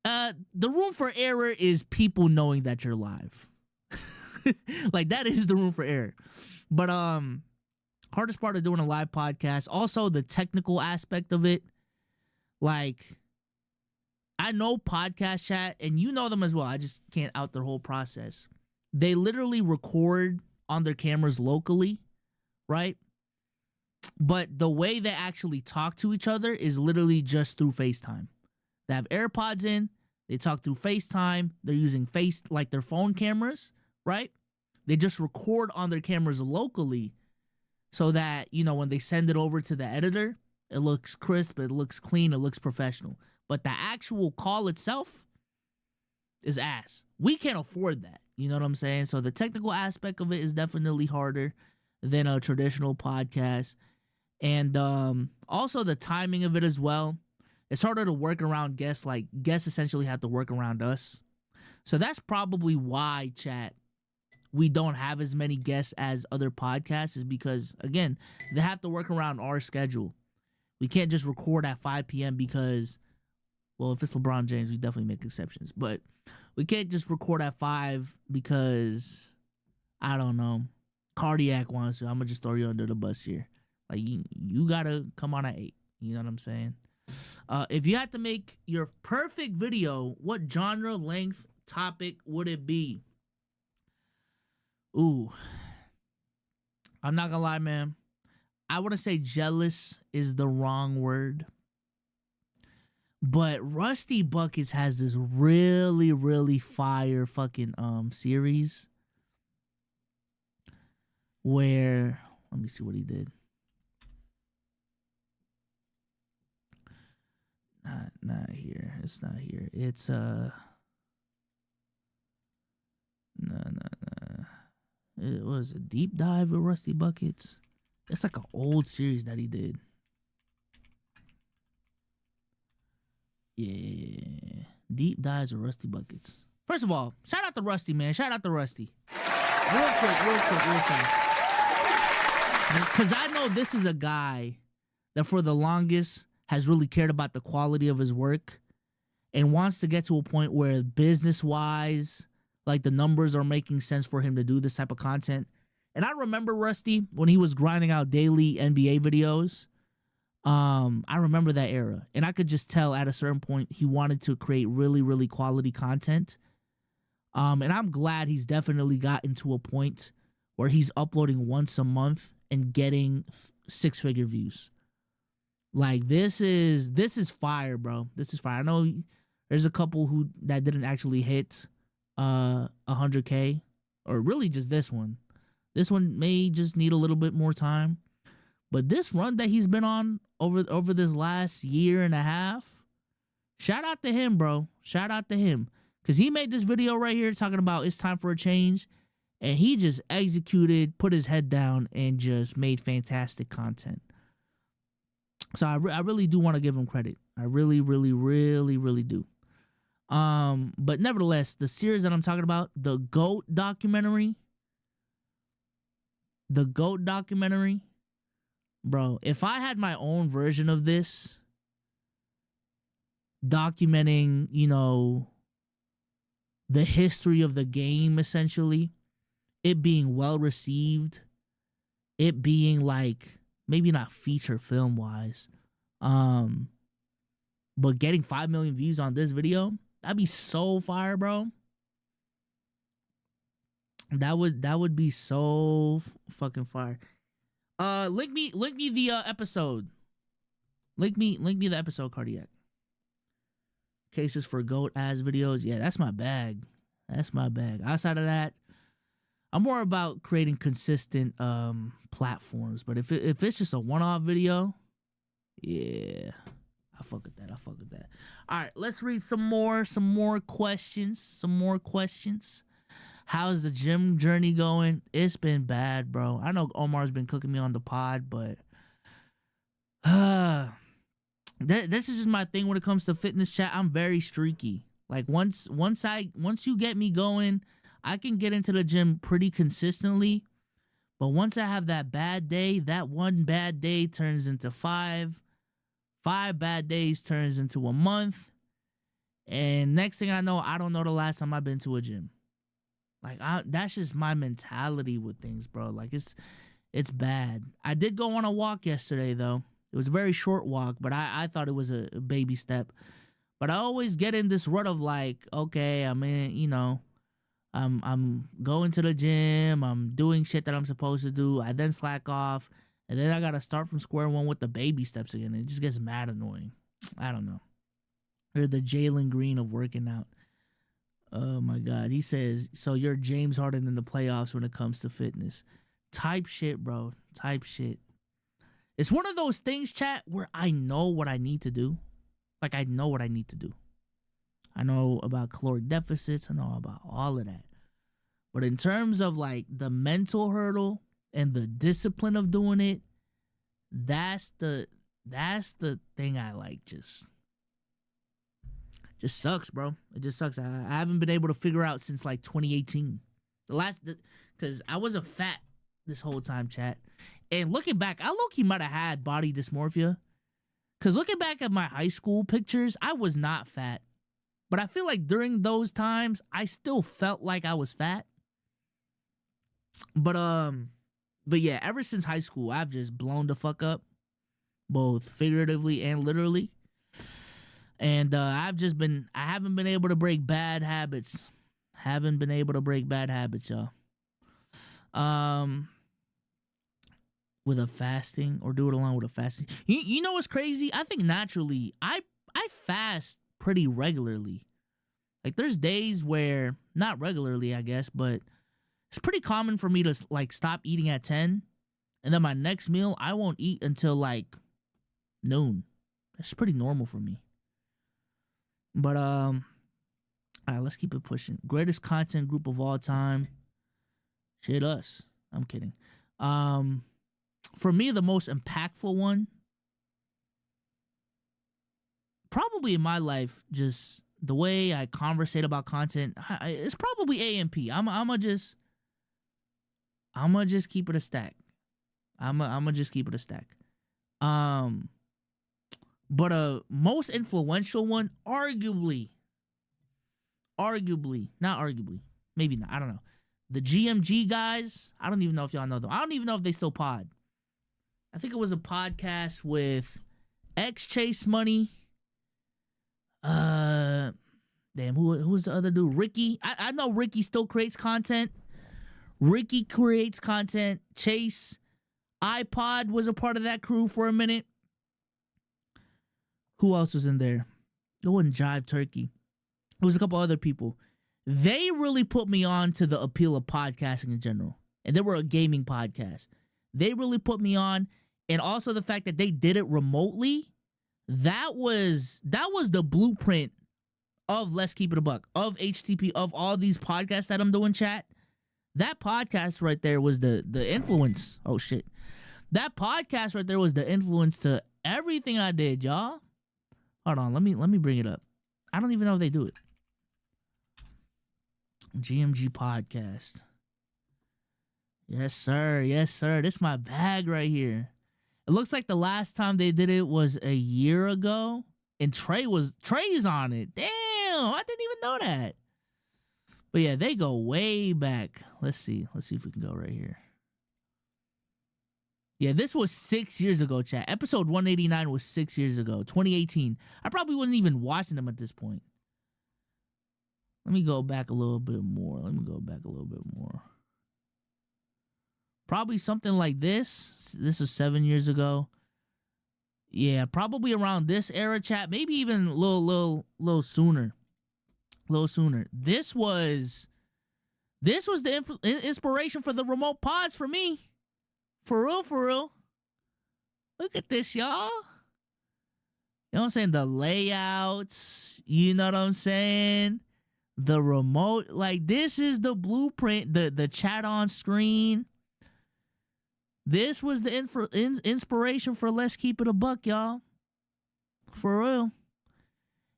The room for error is people knowing that you're live. Like, that is the room for error. But hardest part of doing a live podcast, also the technical aspect of it. Like, I know Podcast Chat, and you know them as well. I just can't out their whole process. They literally record on their cameras locally, right? But the way they actually talk to each other is literally just through FaceTime. They have AirPods in. They talk through FaceTime. They're using like their phone cameras, right? They just record on their cameras locally so that, you know, when they send it over to the editor, it looks crisp, it looks clean, it looks professional. But the actual call itself is ass. We can't afford that. You know what I'm saying? So the technical aspect of it is definitely harder than a traditional podcast. And also the timing of it as well. It's harder to work around guests. Like, guests essentially have to work around us. So that's probably why, chat, we don't have as many guests as other podcasts, is because, again, they have to work around our schedule. We can't just record at 5 p.m. because, well, if it's LeBron James, we definitely make exceptions. But we can't just record at 5 because, I don't know, Cardiac wants to. I'm going to just throw you under the bus here. Like, you got to come on at 8. You know what I'm saying? If you had to make your perfect video, what genre, length, topic would it be? Ooh. I'm not going to lie, man. I want to say jealous is the wrong word. But Rusty Buckets has this really, really fire fucking series where, let me see what he did. Not here. It's not here. It's no. It was a deep dive with Rusty Buckets. It's like an old series that he did. Yeah. Deep dives with Rusty Buckets. First of all, shout out to Rusty, man. Shout out to Rusty. Real fast. Because I know this is a guy that for the longest has really cared about the quality of his work and wants to get to a point where business-wise, like, the numbers are making sense for him to do this type of content. And I remember Rusty when he was grinding out daily NBA videos. I remember that era. And I could just tell at a certain point he wanted to create really, really quality content. And I'm glad he's definitely gotten to a point where he's uploading once a month and getting 6-figure views. Like, this is fire, bro. This is fire. I know there's a couple that didn't actually hit 100K, or really just this one. This one may just need a little bit more time. But this run that he's been on over this last year and a half, shout out to him, bro. Shout out to him. Because he made this video right here talking about it's time for a change. And he just executed, put his head down, and just made fantastic content. So I really do want to give him credit. I really, really, really, really do. But nevertheless, the series that I'm talking about, the GOAT documentary, bro, if I had my own version of this, documenting, you know, the history of the game, essentially, it being well received, it being like, maybe not feature film wise, but getting 5 million views on this video, that'd be so fire, bro. That would be so fucking fire. Link me the episode. Link me the episode, Cardiac. Cases for GOAT ass videos. Yeah, that's my bag. That's my bag. Outside of that, I'm more about creating consistent platforms. But if it's just a one-off video, yeah, I fuck with that. All right, let's read some more questions. How's the gym journey going? It's been bad, bro. I know Omar's been cooking me on the pod, but This is just my thing when it comes to fitness, chat. I'm very streaky. Like once you get me going, I can get into the gym pretty consistently. But once I have that bad day, that one bad day turns into 5. 5 bad days turns into a month. And next thing I know, I don't know the last time I've been to a gym. Like that's just my mentality with things, bro. Like it's bad. I did go on a walk yesterday though. It was a very short walk, but I thought it was a baby step. But I always get in this rut of like, okay, I'm in, you know, I'm going to the gym, I'm doing shit that I'm supposed to do. I then slack off, and then I gotta start from square one with the baby steps again. It just gets mad annoying. I don't know. You're the Jalen Green of working out. Oh my God. He says, so you're James Harden in the playoffs when it comes to fitness. Type shit, bro. Type shit. It's one of those things, chat, where I know what I need to do. Like, I know what I need to do. I know about caloric deficits. I know about all of that. But in terms of, like, the mental hurdle and the discipline of doing it, that's the thing I like. Just sucks, bro. It just sucks. I haven't been able to figure out since, like, 2018. Because I wasn't fat this whole time, chat. And looking back, I low-key might have had body dysmorphia. Because looking back at my high school pictures, I was not fat. But I feel like during those times, I still felt like I was fat. But yeah, ever since high school, I've just blown the fuck up. Both figuratively and literally. And I haven't been able to break bad habits. Haven't been able to break bad habits, y'all. With a fasting or do it along with a fasting. You know what's crazy? I think naturally I fast pretty regularly. Like there's days where, not regularly I guess, but it's pretty common for me to like stop eating at 10 and then my next meal I won't eat until like noon. That's pretty normal for me. But all right, let's keep it pushing. Greatest content group of all time. Shit us. I'm kidding. For me, the most impactful one, probably in my life, just the way I conversate about content, it's probably AMP. I'ma just keep it a stack. I'ma just keep it a stack. But a most influential one, arguably, not arguably, maybe not. I don't know. The GMG guys, I don't even know if y'all know them. I don't even know if they still pod. I think it was a podcast with X Chase Money. Damn, who was the other dude? Ricky. I know Ricky still creates content. Ricky creates content. Chase, iPod was a part of that crew for a minute. Who else was in there? It wasn't Jive Turkey. It was a couple other people. They really put me on to the appeal of podcasting in general. And they were a gaming podcast. They really put me on. And also the fact that they did it remotely. That was the blueprint of Let's Keep It a Buck, of HTP, of all these podcasts that I'm doing, chat. That podcast right there was the influence. Oh, shit. That podcast right there was the influence to everything I did, y'all. Hold on. Let me bring it up. I don't even know if they do it. GMG podcast. Yes, sir. Yes, sir. This is my bag right here. It looks like the last time they did it was a year ago. And Trey's on it. Damn, I didn't even know that. But yeah, they go way back. Let's see if we can go right here. Yeah, this was 6 years ago, chat. Episode 189 was 6 years ago, 2018. I probably wasn't even watching them at this point. Let me go back a little bit more. Probably something like this. This was 7 years ago. Yeah, probably around this era, chat. Maybe even a little sooner. This was the inspiration for the remote pods for me. For real. Look at this, y'all. You know what I'm saying? The layouts. You know what I'm saying? The remote. Like, this is the blueprint. The chat on screen. This was the inspiration for Let's Keep It a Buck, y'all. For real.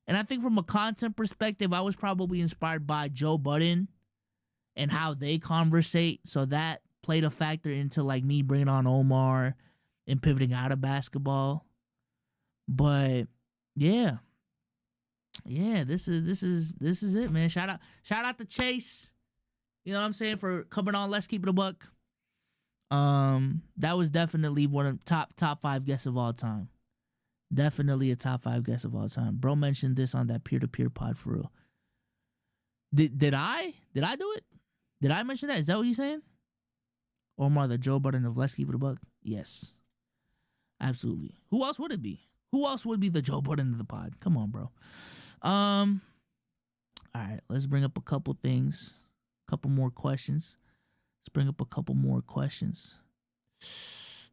And I think from a content perspective, I was probably inspired by Joe Budden and how they conversate. So that played a factor into like me bringing on Omar and pivoting out of basketball. But yeah. Yeah, this is it, man. Shout out to Chase. You know what I'm saying, for coming on Let's Keep It a Buck. That was definitely one of top 5 guests of all time. Definitely a top 5 guest of all time. Bro mentioned this on that peer-to-peer pod for real. Did I do it? Did I mention that? Is that what you're saying? Omar, the Joe Budden of Let's Keep It a Buck? Yes. Absolutely. Who else would it be? Who else would be the Joe Budden of the pod? Come on, bro. All right, let's bring up a couple things. A couple more questions. Let's bring up a couple more questions.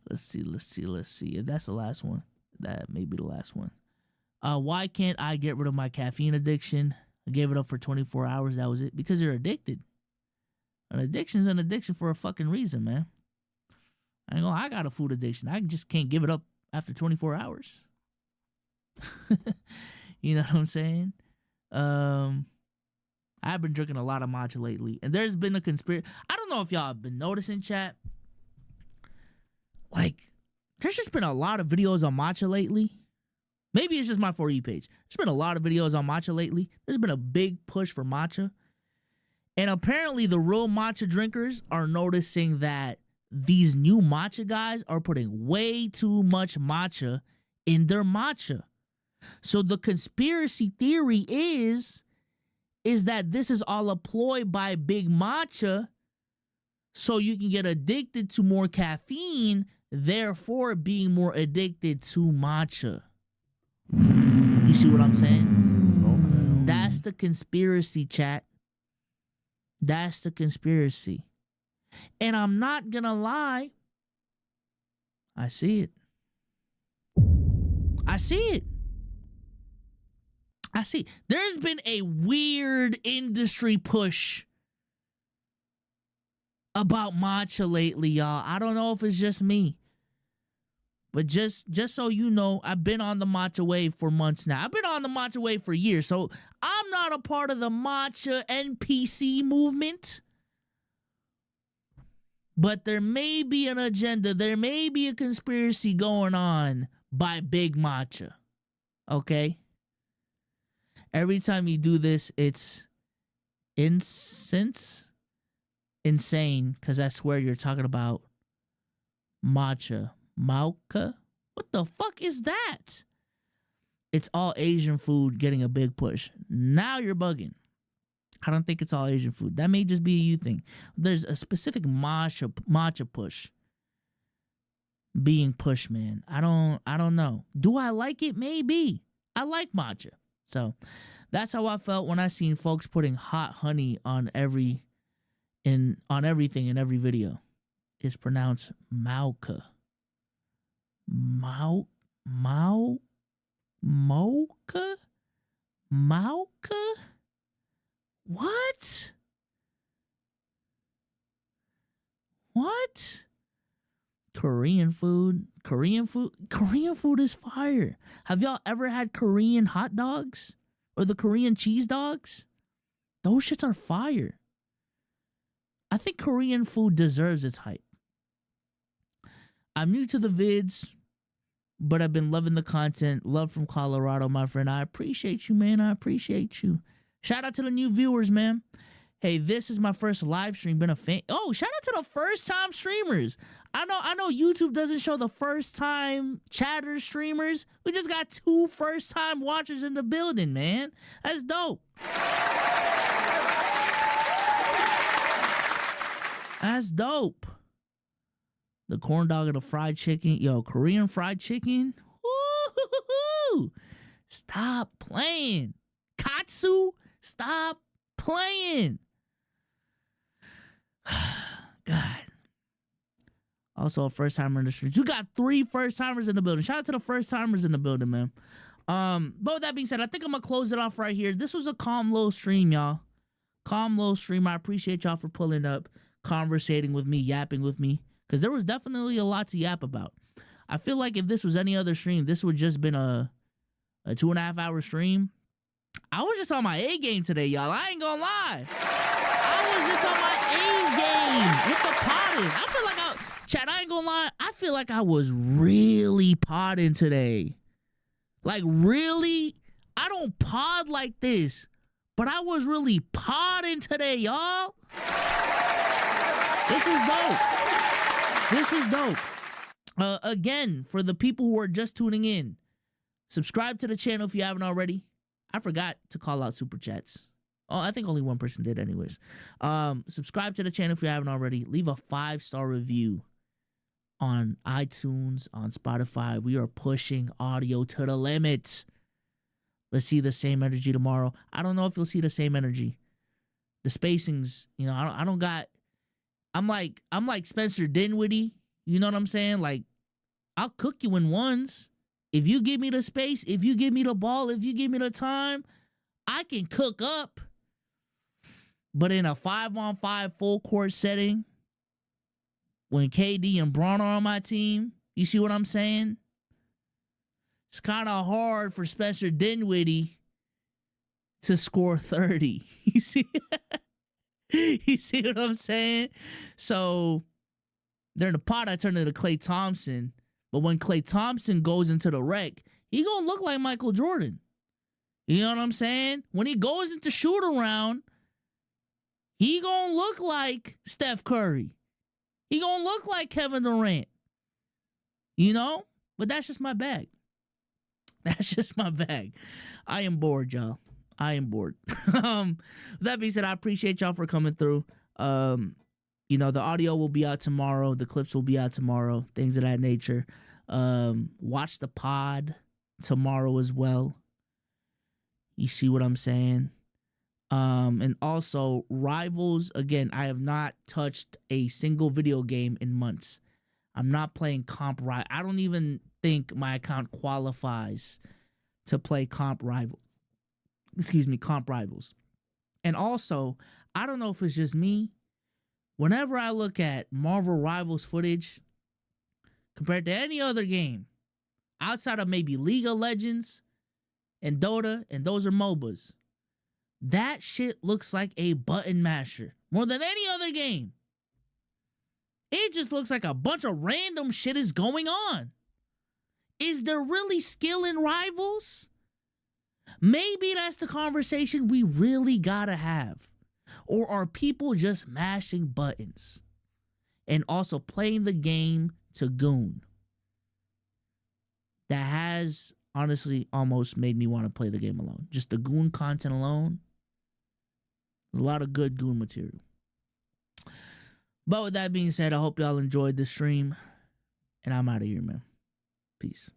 Let's see. If that's the last one, that may be the last one. Why can't I get rid of my caffeine addiction? I gave it up for 24 hours. That was it. Because you're addicted. An addiction is an addiction for a fucking reason, man. I got a food addiction. I just can't give it up after 24 hours. You know what I'm saying? I've been drinking a lot of matcha lately. And there's been a conspiracy. I don't know if y'all have been noticing, chat. Like, there's just been a lot of videos on matcha lately. Maybe it's just my For You page. There's been a lot of videos on matcha lately. There's been a big push for matcha. And apparently the real matcha drinkers are noticing that these new matcha guys are putting way too much matcha in their matcha. So the conspiracy theory is that this is all a ploy by Big Matcha so you can get addicted to more caffeine, therefore being more addicted to matcha. You see what I'm saying? That's the conspiracy, chat. That's the conspiracy. And I'm not gonna lie, I see it. I see it. I see. There's been a weird industry push about matcha lately, y'all. I don't know if it's just me. But just so you know, I've been on the matcha wave for months now. I've been on the matcha wave for years. So I'm not a part of the matcha NPC movement. But there may be an agenda. There may be a conspiracy going on by Big Matcha. Okay? Every time you do this, it's insane, because I swear you're talking about matcha. Mauka? What the fuck is that? It's all Asian food getting a big push. Now you're bugging. I don't think it's all Asian food. That may just be a you thing. There's a specific matcha push being pushed, man. I don't know. Do I like it? Maybe. I like matcha. So that's how I felt when I seen folks putting hot honey on everything in every video. It's pronounced Mauka. Mocha? What? Korean food is fire. Have y'all ever had Korean hot dogs? Or the Korean cheese dogs? Those shits are fire. I think Korean food deserves its hype. I'm new to the vids, but I've been loving the content. Love from Colorado, my friend. I appreciate you, man. I appreciate you. Shout out to the new viewers, man. Hey, this is my first live stream. Been a fan. Oh, shout out to the first time streamers. I know YouTube doesn't show the first time chatter streamers. We just got 2 first time watchers in the building, man. That's dope. That's dope. The corn dog and the fried chicken. Yo, Korean fried chicken. Woo-hoo-hoo-hoo. Stop playing. Katsu, stop playing. God. Also a first timer in the streets. You got 3 first timers in the building. Shout out to the first timers in the building, man. But with that being said, I think I'm gonna close it off right here. This was a calm, low stream, y'all. Calm, low stream. I appreciate y'all for pulling up, conversating with me, yapping with me. Because there was definitely a lot to yap about. I feel like if this was any other stream, this would just been a a 2.5-hour stream. I was just on my A game today, y'all. I ain't gonna lie. I was just on my A game with the potting. I feel like Chad, I ain't gonna lie. I feel like I was really potting today. Like, really? I don't pod like this, but I was really potting today, y'all. This was dope. This was dope. Again, for the people who are just tuning in, subscribe to the channel if you haven't already. I forgot to call out super chats. Oh, I think only one person did anyways. Subscribe to the channel if you haven't already. Leave a 5-star review on iTunes, on Spotify. We are pushing audio to the limit. Let's see the same energy tomorrow. I don't know if you'll see the same energy. The spacings, you know, I don't got. I'm like Spencer Dinwiddie. You know what I'm saying? Like, I'll cook you in ones. If you give me the space, if you give me the ball, if you give me the time, I can cook up. But in a 5-on-5 full court setting, when KD and Braun are on my team, you see what I'm saying? It's kind of hard for Spencer Dinwiddie to score 30. You see? You see what I'm saying? So, during the pot, I turn into Klay Thompson. But when Klay Thompson goes into the rec, he gonna look like Michael Jordan. You know what I'm saying? When he goes into shoot around, he gonna look like Steph Curry. He gonna look like Kevin Durant. You know? But that's just my bag. That's just my bag. I am bored, y'all. I am bored. With that being said, I appreciate y'all for coming through. You know, the audio will be out tomorrow. The clips will be out tomorrow. Things of that nature. Watch the pod tomorrow as well. You see what I'm saying? And also, Rivals, again, I have not touched a single video game in months. I'm not playing Comp Rivals. I don't even think my account qualifies to play Comp Rivals. Comp Rivals. And also, I don't know if it's just me. Whenever I look at Marvel Rivals footage, compared to any other game, outside of maybe League of Legends and Dota, and those are MOBAs, that shit looks like a button masher more than any other game. It just looks like a bunch of random shit is going on. Is there really skill in Rivals? Maybe that's the conversation we really gotta have. Or are people just mashing buttons and also playing the game to goon? That has honestly almost made me want to play the game alone. Just the goon content alone. A lot of good goon material. But with that being said, I hope y'all enjoyed the stream. And I'm out of here, man. Peace.